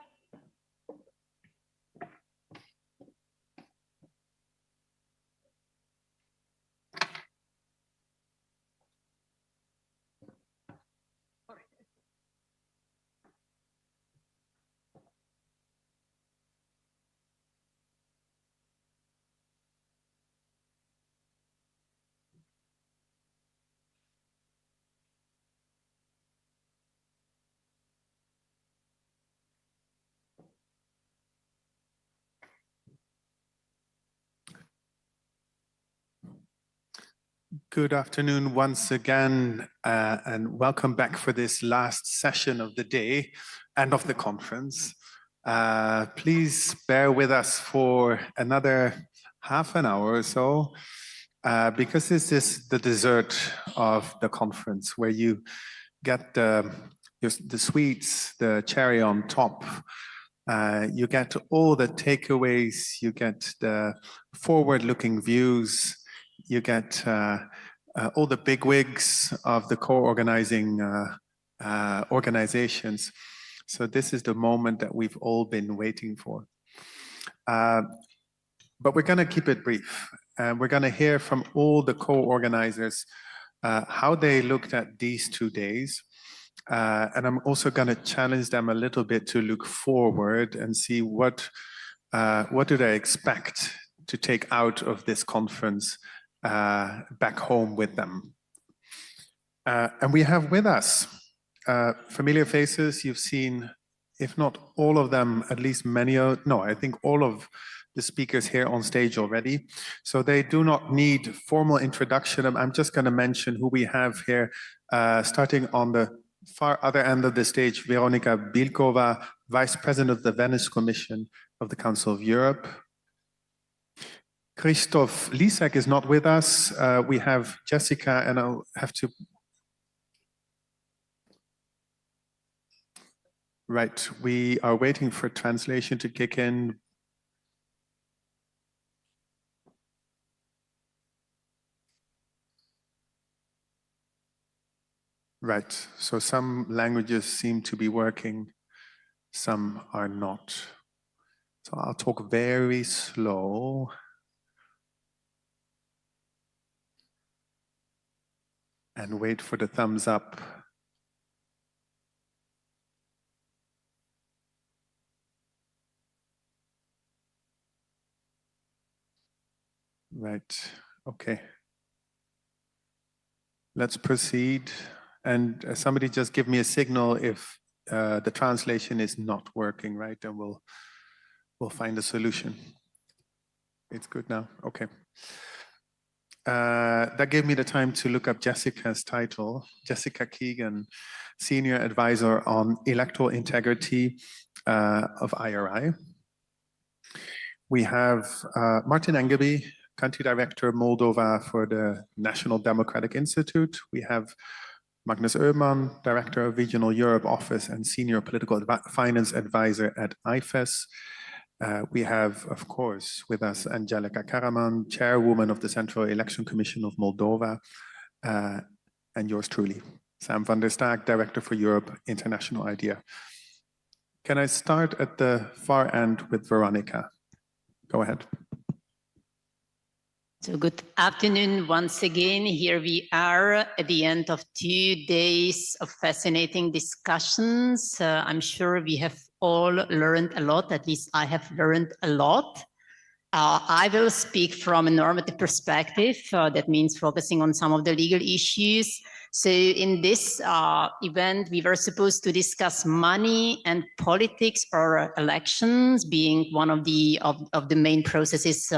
Good afternoon once again, and welcome back for this last session of the day and of the conference. Please bear with us for another half an hour or so, because this is the dessert of the conference, where you get the sweets, the cherry on top. You get all the takeaways, you get the forward-looking views, you get all the bigwigs of the co-organizing organizations. So this is the moment that we've all been waiting for. But we're going to keep it brief. We're going to hear from all the co-organizers how they looked at these 2 days. And I'm also going to challenge them a little bit to look forward and see what do they expect to take out of this conference back home with them. And we have with us familiar faces. You've seen, if not all of them, at least many of, no, I think all of the speakers here on stage already. So they do not need formal introduction. I'm just going to mention who we have here, starting on the far other end of the stage, Veronika Bilkova, Vice President of the Venice Commission of the Council of Europe. Christoph Lisek is not with us. We have Jessica, and I'll have to... Right, we are waiting for translation to kick in. Right, so some languages seem to be working, some are not. So I'll talk very slow. And wait for the thumbs up. Right, okay. Let's proceed. And somebody just give me a signal if the translation is not working, right? And we'll find a solution. It's good now, okay. That gave me the time to look up Jessica's title, Jessica Keegan, Senior Advisor on Electoral Integrity of IRI. We have Martin Engelby, Country Director Moldova for the National Democratic Institute. We have Magnus Öhman, Director of Regional Europe Office and Senior Political Finance Advisor at IFES. We have, of course, with us Angelika Karaman, Chairwoman of the Central Election Commission of Moldova, and yours truly, Sam van der Staak, Director for Europe, International IDEA. Can I start at the far end with Veronika? Go ahead. So good afternoon once again. Here we are at the end of 2 days of fascinating discussions. I'm sure we have all learned a lot, at least I have learned a lot. I will speak from a normative perspective. That means focusing on some of the legal issues. So in this event, we were supposed to discuss money and politics or elections being one of the main processes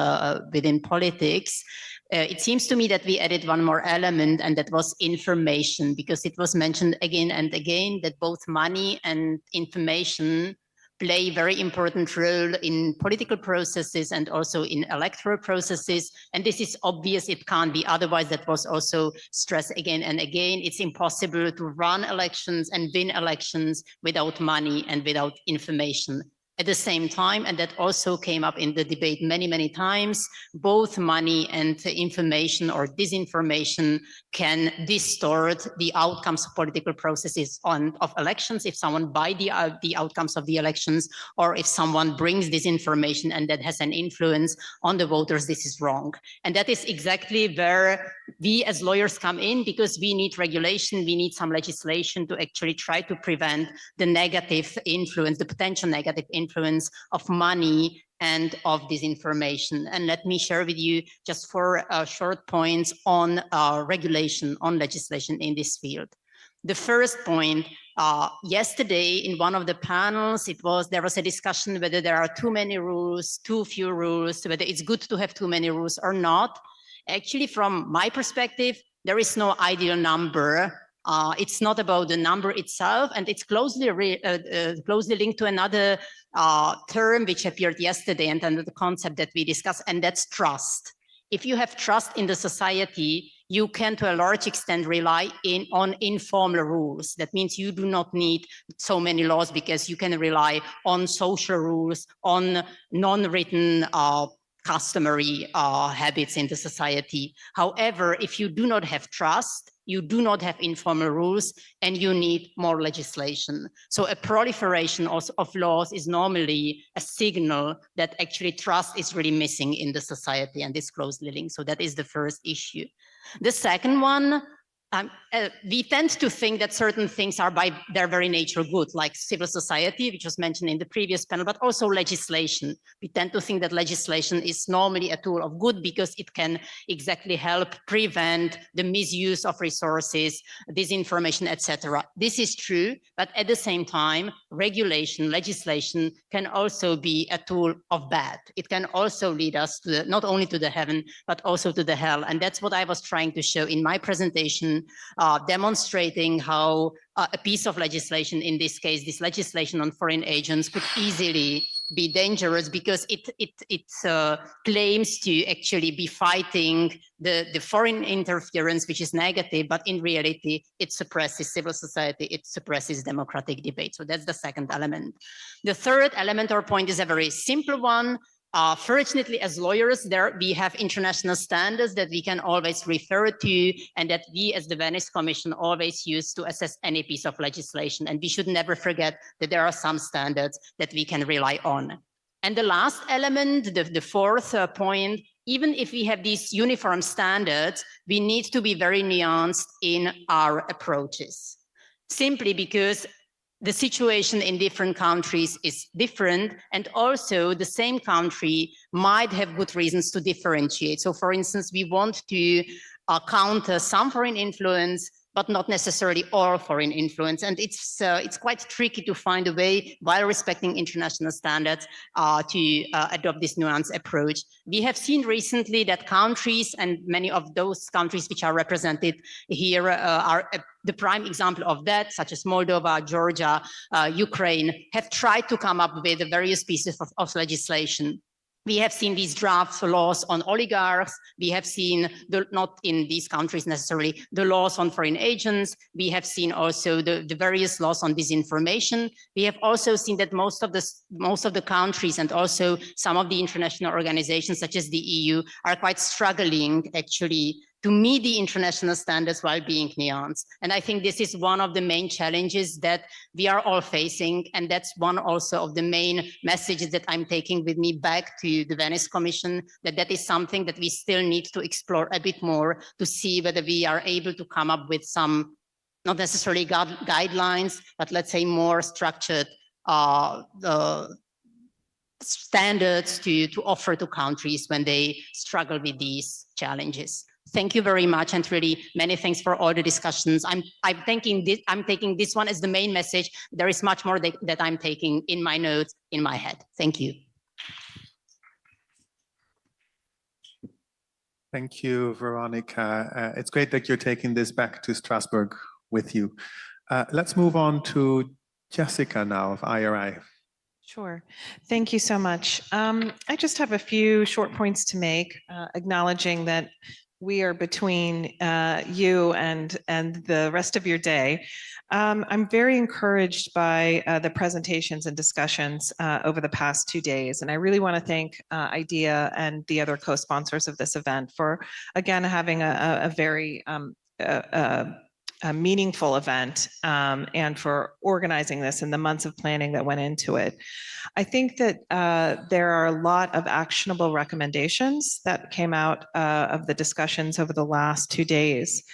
within politics. It seems to me that we added one more element, and that was information, because it was mentioned again and again that both money and information play a very important role in political processes and also in electoral processes. And this is obvious, it can't be otherwise. That was also stressed again and again. It's impossible to run elections and win elections without money and without information. At the same time, and that also came up in the debate many, many times, both money and information or disinformation can distort the outcomes of political processes of elections if someone buys the outcomes of the elections, or if someone brings disinformation and that has an influence on the voters. This is wrong. And that is exactly where we as lawyers come in, because we need regulation, we need some legislation to actually try to prevent the negative influence, the potential negative influence of money and of disinformation. And let me share with you just 4 short points on regulation, on legislation in this field. The first point, yesterday in one of the panels, there was a discussion whether there are too many rules, too few rules, whether it's good to have too many rules or not. Actually, from my perspective, there is no ideal number. It's not about the number itself, and it's closely linked to another term which appeared yesterday and under the concept that we discussed, and that's trust. If you have trust in the society, you can to a large extent rely on informal rules. That means you do not need so many laws, because you can rely on social rules, on non-written customary habits in the society. However, if you do not have trust, you do not have informal rules, and you need more legislation. So a proliferation of laws is normally a signal that actually trust is really missing in the society, and is closely linked. So that is the first issue. The second one, we tend to think that certain things are by their very nature good, like civil society, which was mentioned in the previous panel, but also legislation. We tend to think that legislation is normally a tool of good because it can exactly help prevent the misuse of resources, disinformation, etc. This is true, but at the same time, regulation, legislation can also be a tool of bad. It can also lead us to not only to the heaven, but also to the hell. And that's what I was trying to show in my presentation, demonstrating how a piece of legislation, in this case, this legislation on foreign agents, could easily be dangerous because it claims to actually be fighting the foreign interference, which is negative, but in reality, it suppresses civil society, it suppresses democratic debate. So that's the second element. The third element or point is a very simple one. Fortunately, as lawyers, we have international standards that we can always refer to, and that we as the Venice Commission always use to assess any piece of legislation. And we should never forget that there are some standards that we can rely on. And the last element, the fourth point, even if we have these uniform standards, we need to be very nuanced in our approaches, simply because the situation in different countries is different, and also the same country might have good reasons to differentiate. So for instance, we want to counter some foreign influence, but not necessarily all foreign influence. And it's quite tricky to find a way, while respecting international standards, to adopt this nuanced approach. We have seen recently that countries, and many of those countries which are represented here are the prime example of that, such as Moldova, Georgia, Ukraine, have tried to come up with various pieces of legislation. We have seen these draft laws on oligarchs. We have seen, not in these countries necessarily, the laws on foreign agents. We have seen also the various laws on disinformation. We have also seen that most of the countries and also some of the international organizations, such as the EU, are quite struggling actually to meet the international standards while being nuanced. And I think this is one of the main challenges that we are all facing. And that's one also of the main messages that I'm taking with me back to the Venice Commission, that is something that we still need to explore a bit more to see whether we are able to come up with some, not necessarily guidelines, but let's say more structured standards to offer to countries when they struggle with these challenges. Thank you very much, and really many thanks for all the discussions. I'm taking this one as the main message. There is much more that I'm taking in my notes, in my head. Thank you. Thank you, Veronica. It's great that you're taking this back to Strasbourg with you. Let's move on to Jessica now of IRI. Sure. Thank you so much. I just have a few short points to make, acknowledging that we are between you and the rest of your day. I'm very encouraged by the presentations and discussions over the past 2 days. And I really want to thank IDEA and the other co-sponsors of this event for, again, having a very a meaningful event and for organizing this and the months of planning that went into it. I think that there are a lot of actionable recommendations that came out of the discussions over the last 2 days.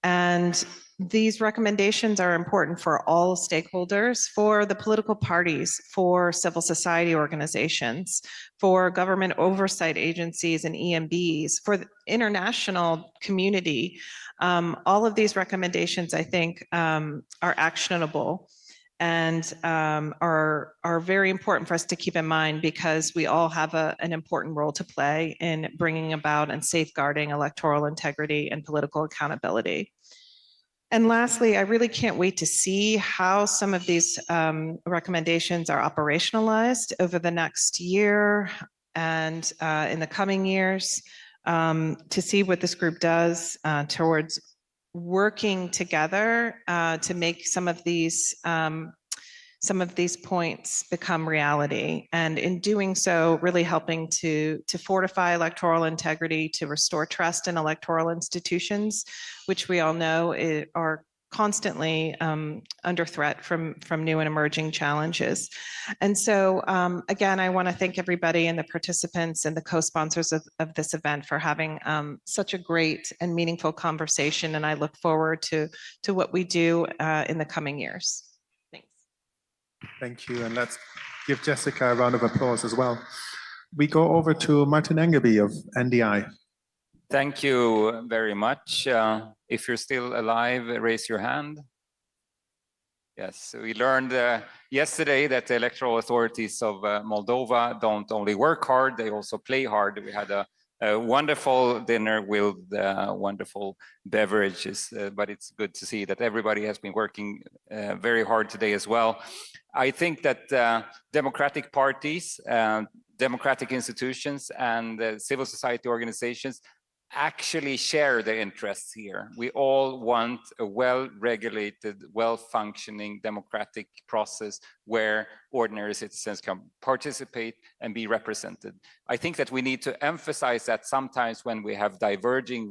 And these recommendations are important for all stakeholders, for the political parties, for civil society organizations, for government oversight agencies and EMBs, for the international community. All of these recommendations, I think, are actionable and are very important for us to keep in mind because we all have an important role to play in bringing about and safeguarding electoral integrity and political accountability. And lastly, I really can't wait to see how some of these recommendations are operationalized over the next year and in the coming years to see what this group does towards working together to make some of these points become reality. And in doing so, really helping to fortify electoral integrity, to restore trust in electoral institutions, which we all know are constantly under threat from new and emerging challenges. And so again, I want to thank everybody and the participants and the co-sponsors of this event for having such a great and meaningful conversation. And I look forward to what we do in the coming years. Thank you, and let's give Jessica a round of applause as well. We go over to Martin Engerby of NDI. Thank you very much. If you're still alive, raise your hand. Yes, we learned yesterday that the electoral authorities of Moldova don't only work hard, they also play hard. We had a wonderful dinner with wonderful beverages, but it's good to see that everybody has been working very hard today as well. I think that democratic parties, democratic institutions, and civil society organizations actually share the interests here. We all want a well-regulated, well-functioning democratic process where ordinary citizens can participate and be represented. I think that we need to emphasize that sometimes when we have diverging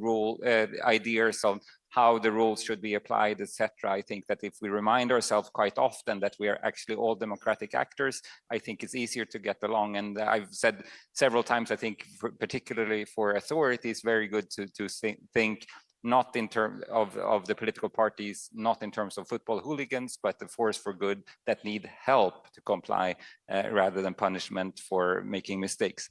ideas on how the rules should be applied, etc. I think that if we remind ourselves quite often that we are actually all democratic actors, I think it's easier to get along. And I've said several times, I think particularly for authorities, very good to think not in terms of the political parties, not in terms of football hooligans, but the force for good that need help to comply rather than punishment for making mistakes.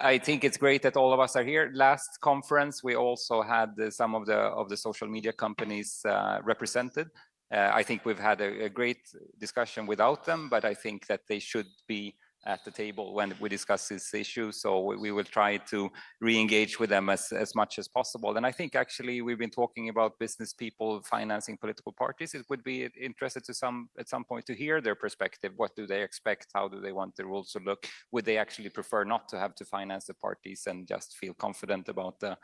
I think it's great that all of us are here. Last conference, we also had some of the social media companies represented. I think we've had a great discussion without them, but I think that they should be at the table when we discuss this issue. So we will try to re-engage with them as much as possible. And I think actually we've been talking about business people financing political parties. It would be interested to at some point to hear their perspective. What do they expect? How do they want the rules to look? Would they actually prefer not to have to finance the parties and just feel confident about the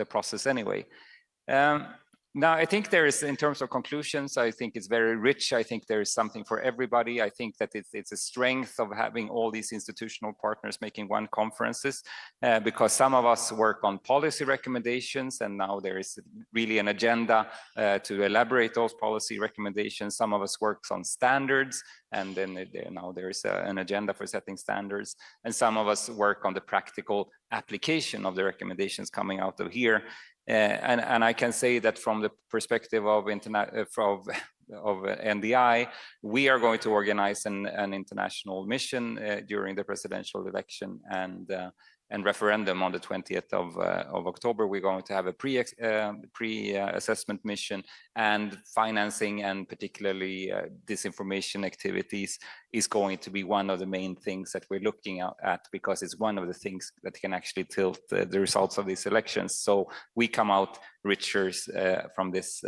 process anyway? Now, I think there is, in terms of conclusions, I think it's very rich. I think there is something for everybody. I think that it's a strength of having all these institutional partners making one conferences, because some of us work on policy recommendations, and now there is really an agenda to elaborate those policy recommendations. Some of us works on standards, and then now there is an agenda for setting standards. And some of us work on the practical application of the recommendations coming out of here. And I can say that from the perspective of NDI, we are going to organize an international mission during the presidential election and referendum on the 20th of October. We're going to have a pre-assessment mission, and financing and particularly disinformation activities is going to be one of the main things that we're looking at, because it's one of the things that can actually tilt the results of these elections. So we come out richer from this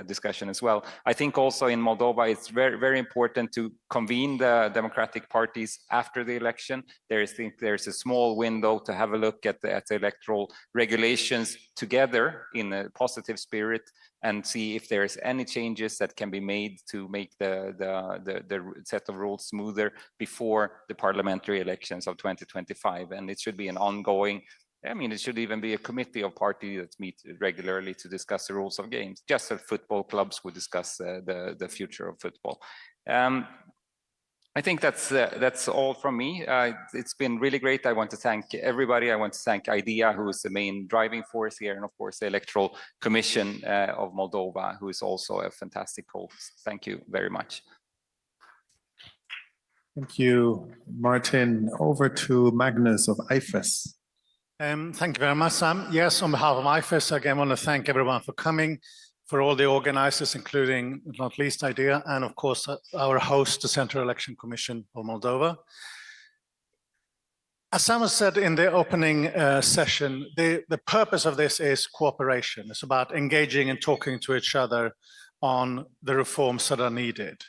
discussion as well. I think also in Moldova, it's very, very important to convene the democratic parties after the election. There's a small window to have a look at the electoral regulations together in a positive spirit and see if there's any changes that can be made to make the set of rules smoother before the parliamentary elections of 2025. And it should be an ongoing, I mean, it should even be a committee of parties that meet regularly to discuss the rules of games, just as football clubs would discuss the future of football. I think that's all from me. It's been really great. I want to thank everybody. I want to thank IDEA, who is the main driving force here, and of course the Electoral Commission of Moldova, who is also a fantastic host. Thank you very much. Thank you, Martin. Over to Magnus of IFES. Thank you very much, Sam. Yes, on behalf of IFES, again, I want to thank everyone for coming, for all the organizers, including not least IDEA, and of course our host, the Central Election Commission of Moldova. As Sam said in the opening session, the purpose of this is cooperation. It's about engaging and talking to each other on the reforms that are needed.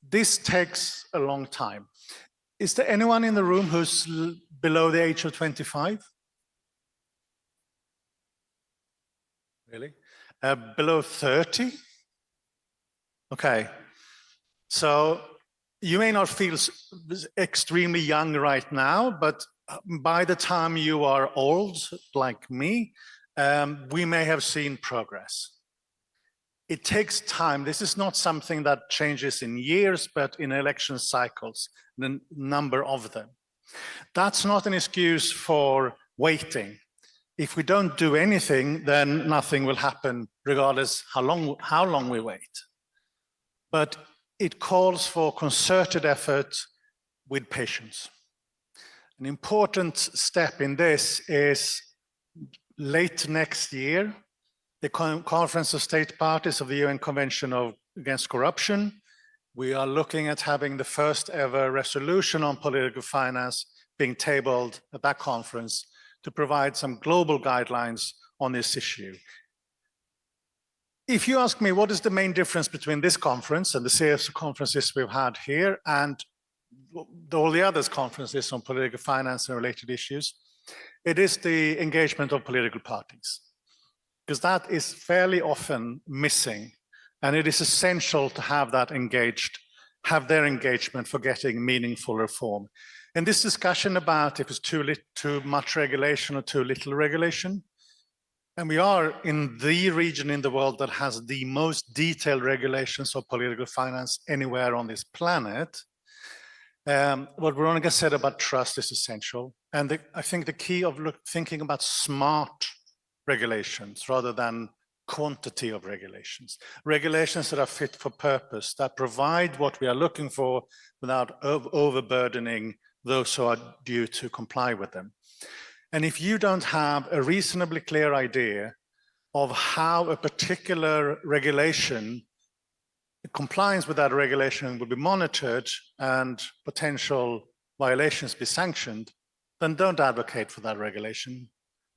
This takes a long time. Is there anyone in the room who's below the age of 25? Really? Below 30? Okay. So you may not feel extremely young right now, but by the time you are old, like me, we may have seen progress. It takes time. This is not something that changes in years, but in election cycles, the number of them. That's not an excuse for waiting. If we don't do anything, then nothing will happen, regardless how long we wait. But it calls for concerted effort with patience. An important step in this is late next year, the Conference of State Parties of the UN Convention Against Corruption. We are looking at having the first ever resolution on political finance being tabled at that conference to provide some global guidelines on this issue. If you ask me what is the main difference between this conference and the series of conferences we've had here and all the other conferences on political finance and related issues, it is the engagement of political parties, because that is fairly often missing, and it is essential to have that engaged, have their engagement for getting meaningful reform. In this discussion about if it's too much regulation or too little regulation, and we are in the region in the world that has the most detailed regulations of political finance anywhere on this planet, what Veronica said about trust is essential. And I think the key of thinking about smart regulations rather than quantity of regulations. Regulations that are fit for purpose, that provide what we are looking for without overburdening those who are due to comply with them. And if you don't have a reasonably clear idea of how a particular regulation, compliance with that regulation will be monitored and potential violations be sanctioned, then don't advocate for that regulation.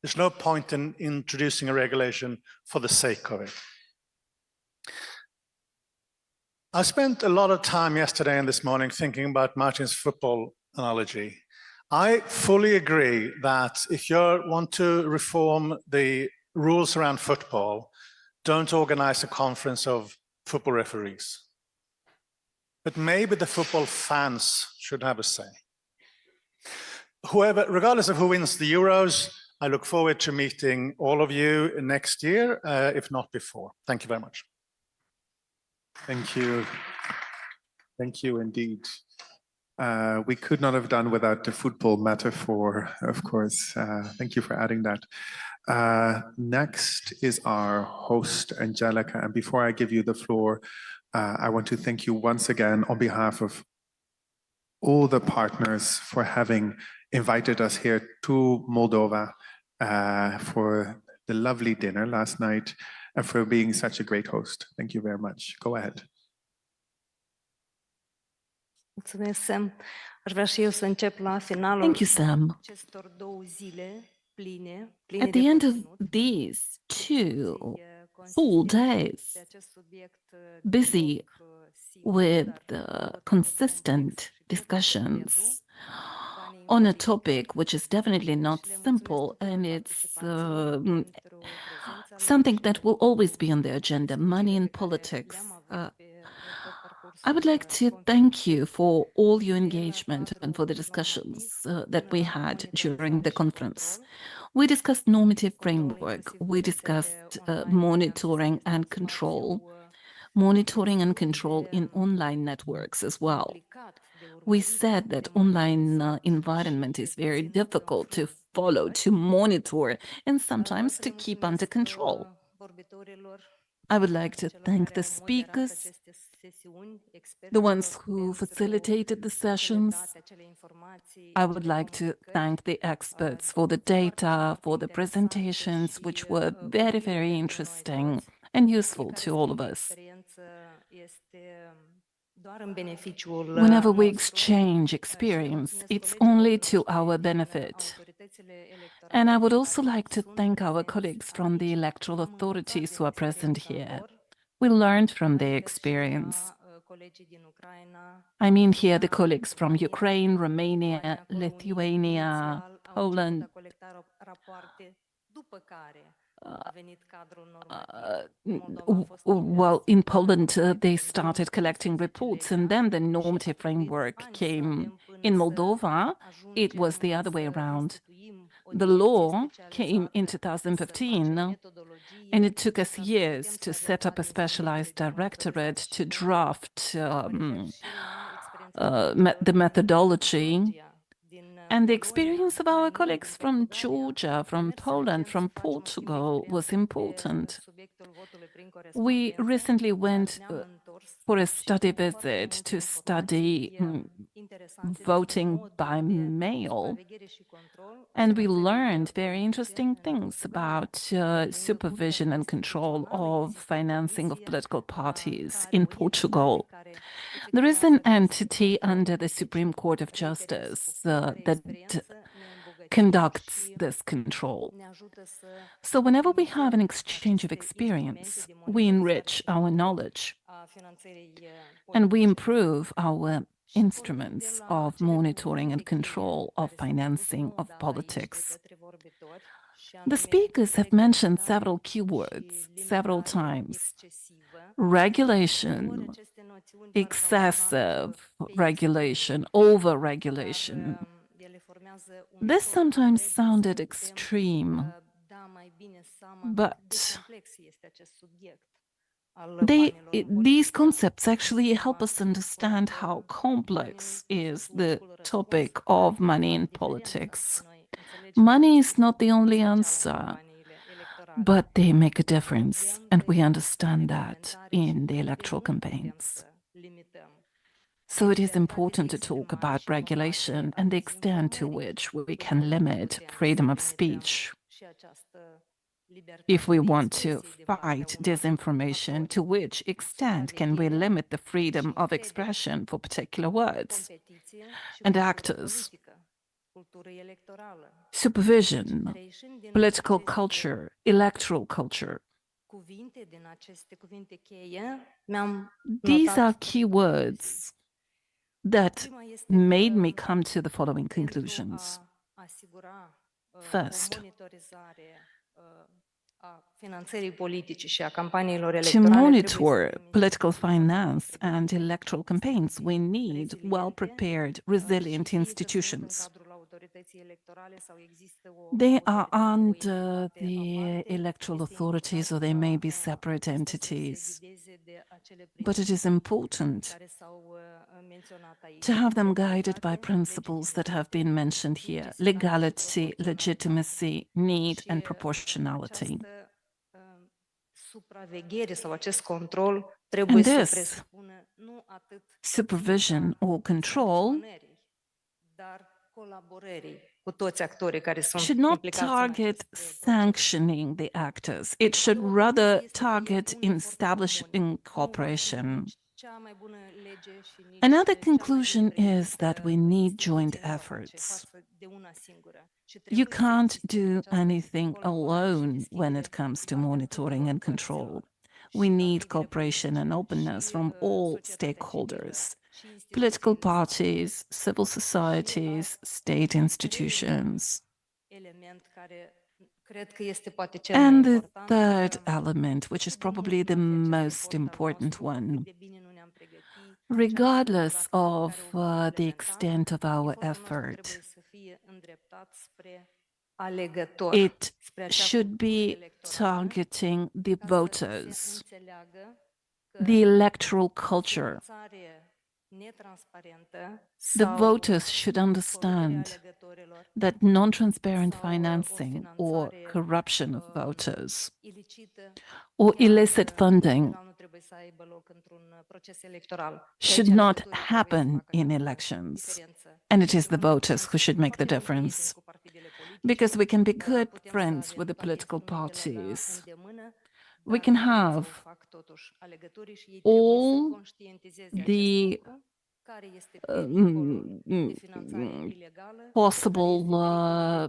There's no point in introducing a regulation for the sake of it. I spent a lot of time yesterday and this morning thinking about Martin's football analogy. I fully agree that if you want to reform the rules around football, don't organize a conference of football referees. But maybe the football fans should have a say. Regardless of who wins the Euros, I look forward to meeting all of you next year, if not before. Thank you very much. Thank you. Thank you indeed. We could not have done without the football metaphor, of course. Thank you for adding that. Next is our host, Angelica. And before I give you the floor, I want to thank you once again on behalf of all the partners for having invited us here to Moldova for the lovely dinner last night and for being such a great host. Thank you very much. Go ahead. Mulțumesc, Sam. Aș vrea și eu să încep la finalul acestor 2 zile At the end of these 2 full days, busy with consistent discussions on a topic which is definitely not simple, and it's something that will always be on the agenda, money in politics. I would like to thank you for all your engagement and for the discussions that we had during the conference. We discussed normative framework, we discussed monitoring and control in online networks as well. We said that online environment is very difficult to follow, to monitor, and sometimes to keep under control. I would like to thank the speakers, the ones who facilitated the sessions. I would like to thank the experts for the data, for the presentations, which were very, very interesting and useful to all of us. Whenever we exchange experience, it's only to our benefit. And I would also like to thank our colleagues from the electoral authorities who are present here. We learned from their experience. I mean here the colleagues from Ukraine, Romania, Lithuania, Poland. Well, in Poland, they started collecting reports, and then the normative framework came. In Moldova, it was the other way around. The law came in 2015, and it took us years to set up a specialized directorate to draft the methodology. And the experience of our colleagues from Georgia, from Poland, from Portugal was important. We recently went for a study visit to study voting by mail, and we learned very interesting things about supervision and control of financing of political parties in Portugal. There is an entity under the Supreme Court of Justice that conducts this control. So whenever we have an exchange of experience, we enrich our knowledge and we improve our instruments of monitoring and control of financing of politics. The speakers have mentioned several keywords several times. Regulation, excessive regulation, over-regulation. This sometimes sounded extreme, but these concepts actually help us understand how complex is the topic of money in politics. Money is not the only answer, but they make a difference, and we understand that in the electoral campaigns. So it is important to talk about regulation and the extent to which we can limit freedom of speech. If we want to fight disinformation, to which extent can we limit the freedom of expression for particular words and actors? Supervision, political culture, electoral culture. These are key words that made me come to the following conclusions. First, to monitor political finance and electoral campaigns, we need well-prepared, resilient institutions. They are under the electoral authorities, or they may be separate entities. But it is important to have them guided by principles that have been mentioned here: legality, legitimacy, need, and proportionality. And this supervision or control should not target sanctioning the actors. It should rather target establishing cooperation. Another conclusion is that we need joint efforts You can't do anything alone when it comes to monitoring and control. We need cooperation and openness from all stakeholders, political parties, civil societies, state institutions. And the third element, which is probably the most important one, regardless of the extent of our effort, it should be targeting the voters, the electoral culture. The voters should understand that non-transparent financing or corruption of voters or illicit funding should not happen in elections. And it is the voters who should make the difference. Because we can be good friends with the political parties. We can have all the possible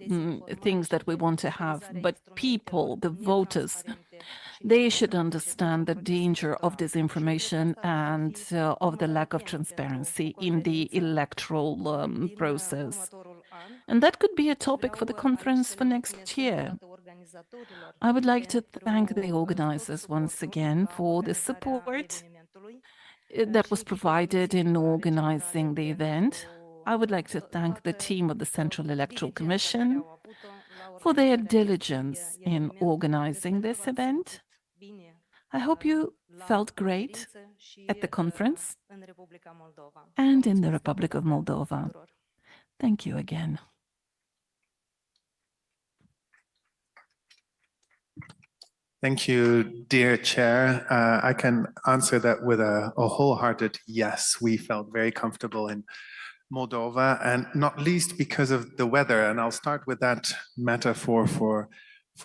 things that we want to have, but people, the voters, they should understand the danger of disinformation and of the lack of transparency in the electoral process. And that could be a topic for the conference for next year. I would like to thank the organizers once again for the support that was provided in organizing the event. I would like to thank the team of the Central Electoral Commission for their diligence in organizing this event. I hope you felt great at the conference and in the Republic of Moldova. Thank you again. Thank you, dear Chair. I can answer that with a wholehearted yes. We felt very comfortable in Moldova, and not least because of the weather. And I'll start with that metaphor for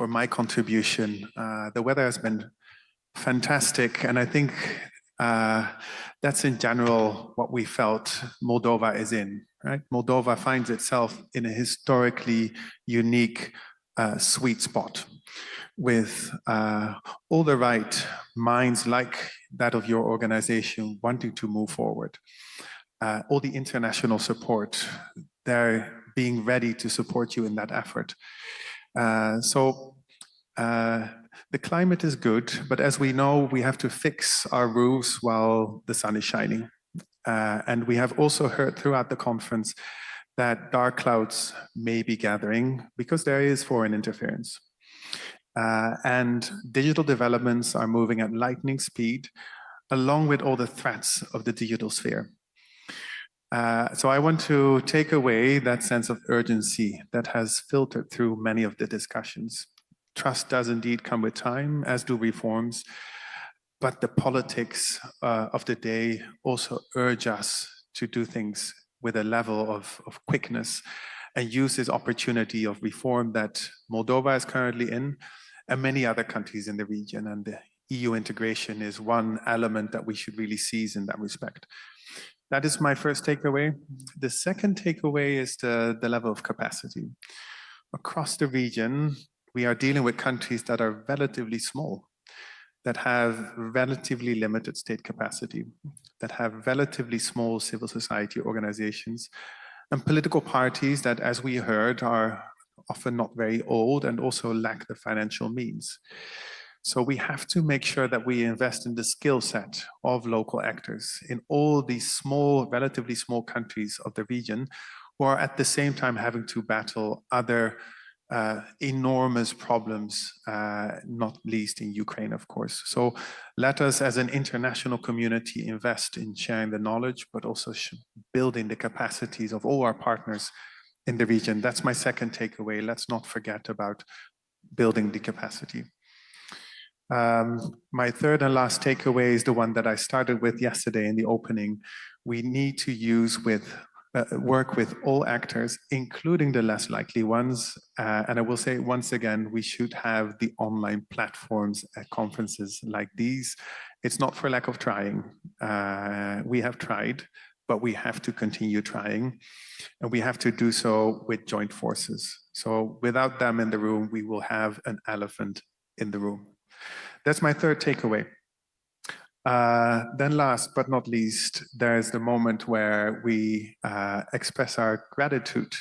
my contribution. The weather has been fantastic, and I think that's in general what we felt Moldova is in, right? Moldova finds itself in a historically unique sweet spot with all the right minds like that of your organization wanting to move forward. All the international support, they're being ready to support you in that effort. The climate is good, but as we know, we have to fix our roofs while the sun is shining. And we have also heard throughout the conference that dark clouds may be gathering because there is foreign interference. And digital developments are moving at lightning speed, along with all the threats of the digital sphere. So I want to take away that sense of urgency that has filtered through many of the discussions. Trust does indeed come with time, as do reforms, but the politics of the day also urge us to do things with a level of quickness and use this opportunity of reform that Moldova is currently in, and many other countries in the region. And the EU integration is one element that we should really seize in that respect. That is my first takeaway. The second takeaway is the level of capacity. Across the region, we are dealing with countries that are relatively small, that have relatively limited state capacity, that have relatively small civil society organizations, and political parties that, as we heard, are often not very old and also lack the financial means. So we have to make sure that we invest in the skill set of local actors in all these small, relatively small countries of the region who are at the same time having to battle other enormous problems, not least in Ukraine, of course. So let us, as an international community, invest in sharing the knowledge, but also building the capacities of all our partners in the region. That's my second takeaway. Let's not forget about building the capacity. My third and last takeaway is the one that I started with yesterday in the opening. We need to work with all actors, including the less likely ones. And I will say once again, we should have the online platforms at conferences like these. It's not for lack of trying. We have tried, but we have to continue trying, and we have to do so with joint forces. So without them in the room, we will have an elephant in the room. That's my third takeaway. Then last but not least, there's the moment where we express our gratitude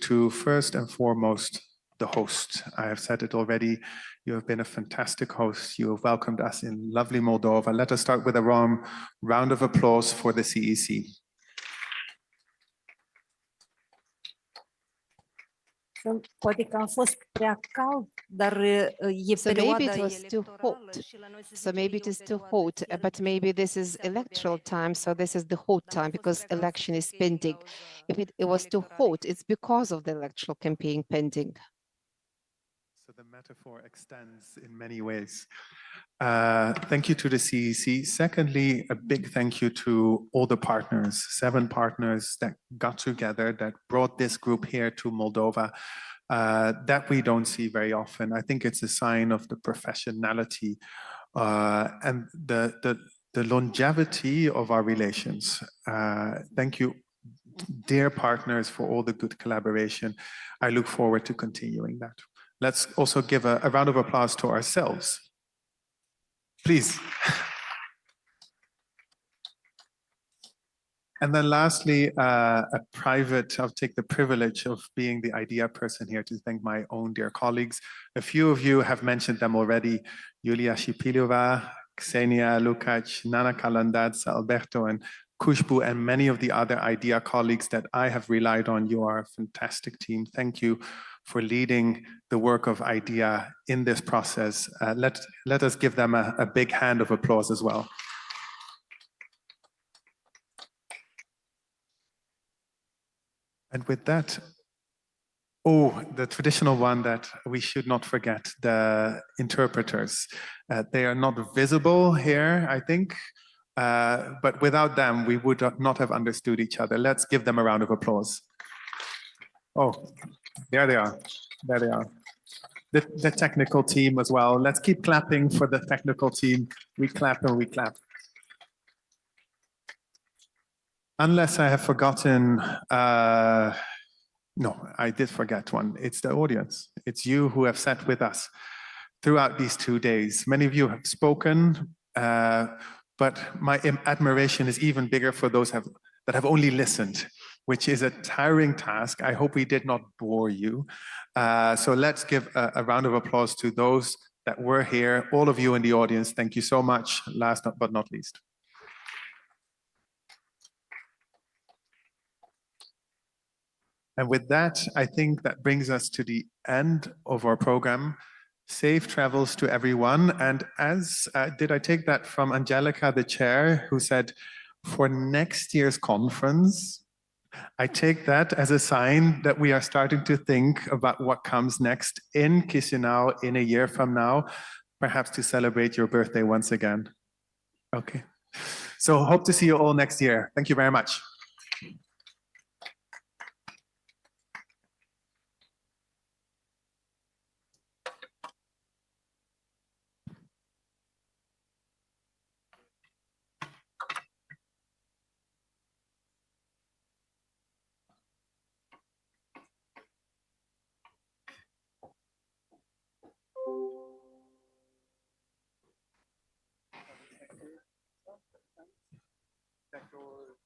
to first and foremost the host. I have said it already, you have been a fantastic host. You have welcomed us in lovely Moldova. Let us start with a warm round of applause for the CEC. Poate că a fost prea cald, dar e So maybe perioada it was too hot. So maybe it is too hot, but maybe this is electoral time, so this is the hot time because election is pending. If it was too hot, it's because of the electoral campaign pending. So the metaphor extends in many ways. Thank you to the CEC. Secondly, a big thank you to all the partners, 7 partners that got together, that brought this group here to Moldova, that we don't see very often. I think it's a sign of the professionality and the longevity of our relations. Thank you, dear partners, for all the good collaboration. I look forward to continuing that. Let's also give a round of applause to ourselves. Please. And then lastly, I'll take the privilege of being the idea person here to thank my own dear colleagues. A few of you have mentioned them already: Yulia Shipilova, Ksenia Lukac, Nana Kalandadze, Alberto, and Kushbu, and many of the other IDEA colleagues that I have relied on. You are a fantastic team. Thank you for leading the work of IDEA in this process. Let us give them a big hand of applause as well. And with that, the traditional one that we should not forget, the interpreters. They are not visible here, I think, but without them, we would not have understood each other. Let's give them a round of applause. Oh, there they are. There they are. The technical team as well. Let's keep clapping for the technical team. We clap and we clap. Unless I have forgotten, no, I did forget one. It's the audience. It's you who have sat with us throughout these 2 days. Many of you have spoken, but my admiration is even bigger for those that have only listened, which is a tiring task. I hope we did not bore you. So let's give a round of applause to those that were here, all of you in the audience. Thank you so much, last but not least. And with that, I think that brings us to the end of our program. Safe travels to everyone. And as, did I take that from Angelica, the chair, who said, for next year's conference, I take that as a sign that we are starting to think about what comes next in Chisinau in a year from now, perhaps to celebrate your birthday once again. Okay. So hope to see you all next year. Thank you very much. Thank you.